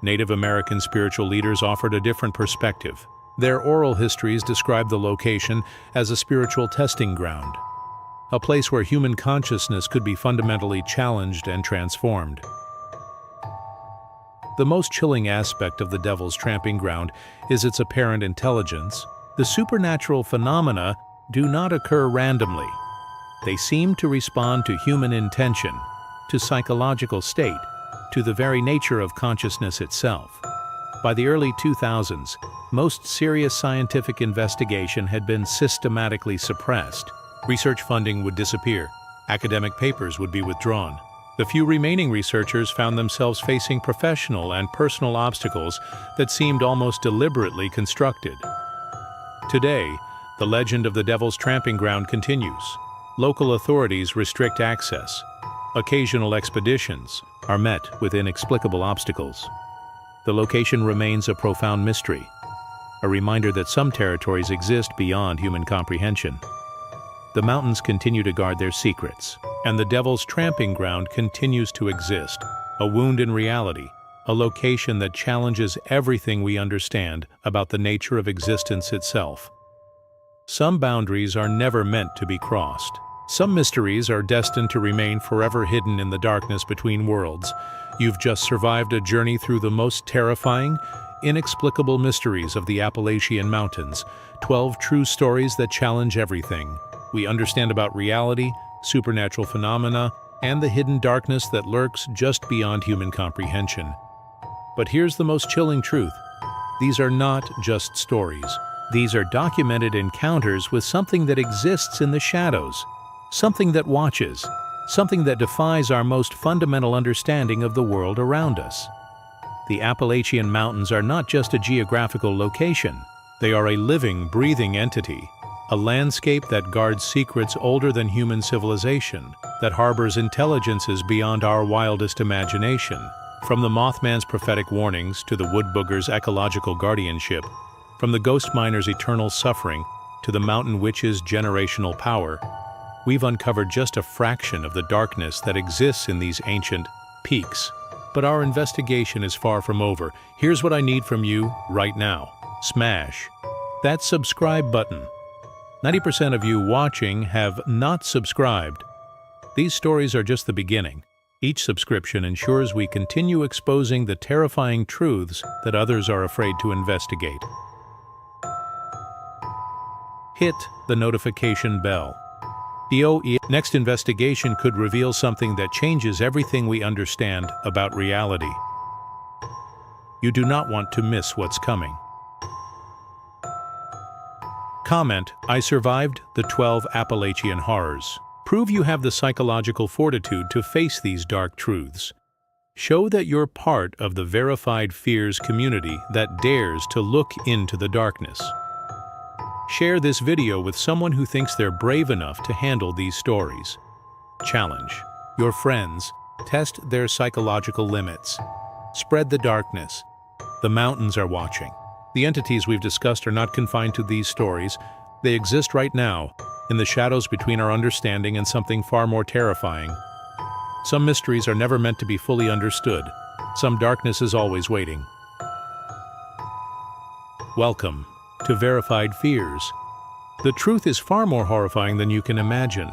Native American spiritual leaders offered a different perspective. Their oral histories described the location as a spiritual testing ground, a place where human consciousness could be fundamentally challenged and transformed. The most chilling aspect of the Devil's Tramping Ground is its apparent intelligence. The supernatural phenomena do not occur randomly. They seem to respond to human intention, to psychological state, to the very nature of consciousness itself. By the early 2000s, most serious scientific investigation had been systematically suppressed. Research funding would disappear. Academic papers would be withdrawn. The few remaining researchers found themselves facing professional and personal obstacles that seemed almost deliberately constructed. Today, the legend of the Devil's Tramping Ground continues. Local authorities restrict access. Occasional expeditions are met with inexplicable obstacles. The location remains a profound mystery, a reminder that some territories exist beyond human comprehension. The mountains continue to guard their secrets, and the Devil's Tramping Ground continues to exist, a wound in reality, a location that challenges everything we understand about the nature of existence itself. Some boundaries are never meant to be crossed. Some mysteries are destined to remain forever hidden in the darkness between worlds. You've just survived a journey through the most terrifying, inexplicable mysteries of the Appalachian Mountains, 12 true stories that challenge everything we understand about reality, supernatural phenomena, and the hidden darkness that lurks just beyond human comprehension. But here's the most chilling truth. These are not just stories. These are documented encounters with something that exists in the shadows, something that watches, something that defies our most fundamental understanding of the world around us. The Appalachian Mountains are not just a geographical location. They are a living, breathing entity, a landscape that guards secrets older than human civilization, that harbors intelligences beyond our wildest imagination. From the Mothman's prophetic warnings to the wood booger's ecological guardianship, from the ghost miner's eternal suffering to the mountain witch's generational power, we've uncovered just a fraction of the darkness that exists in these ancient peaks. But our investigation is far from over. Here's what I need from you right now. Smash that subscribe button. 90% of you watching have not subscribed. These stories are just the beginning. Each subscription ensures we continue exposing the terrifying truths that others are afraid to investigate. Hit the notification bell. The next investigation could reveal something that changes everything we understand about reality. You do not want to miss what's coming. Comment, I survived the 12 Appalachian horrors. Prove you have the psychological fortitude to face these dark truths. Show that you're part of the verified fears community that dares to look into the darkness. Share this video with someone who thinks they're brave enough to handle these stories. Challenge your friends. Test their psychological limits. Spread the darkness. The mountains are watching. The entities we've discussed are not confined to these stories. They exist right now, in the shadows between our understanding and something far more terrifying. Some mysteries are never meant to be fully understood. Some darkness is always waiting. Welcome to Verified Fears. The truth is far more horrifying than you can imagine.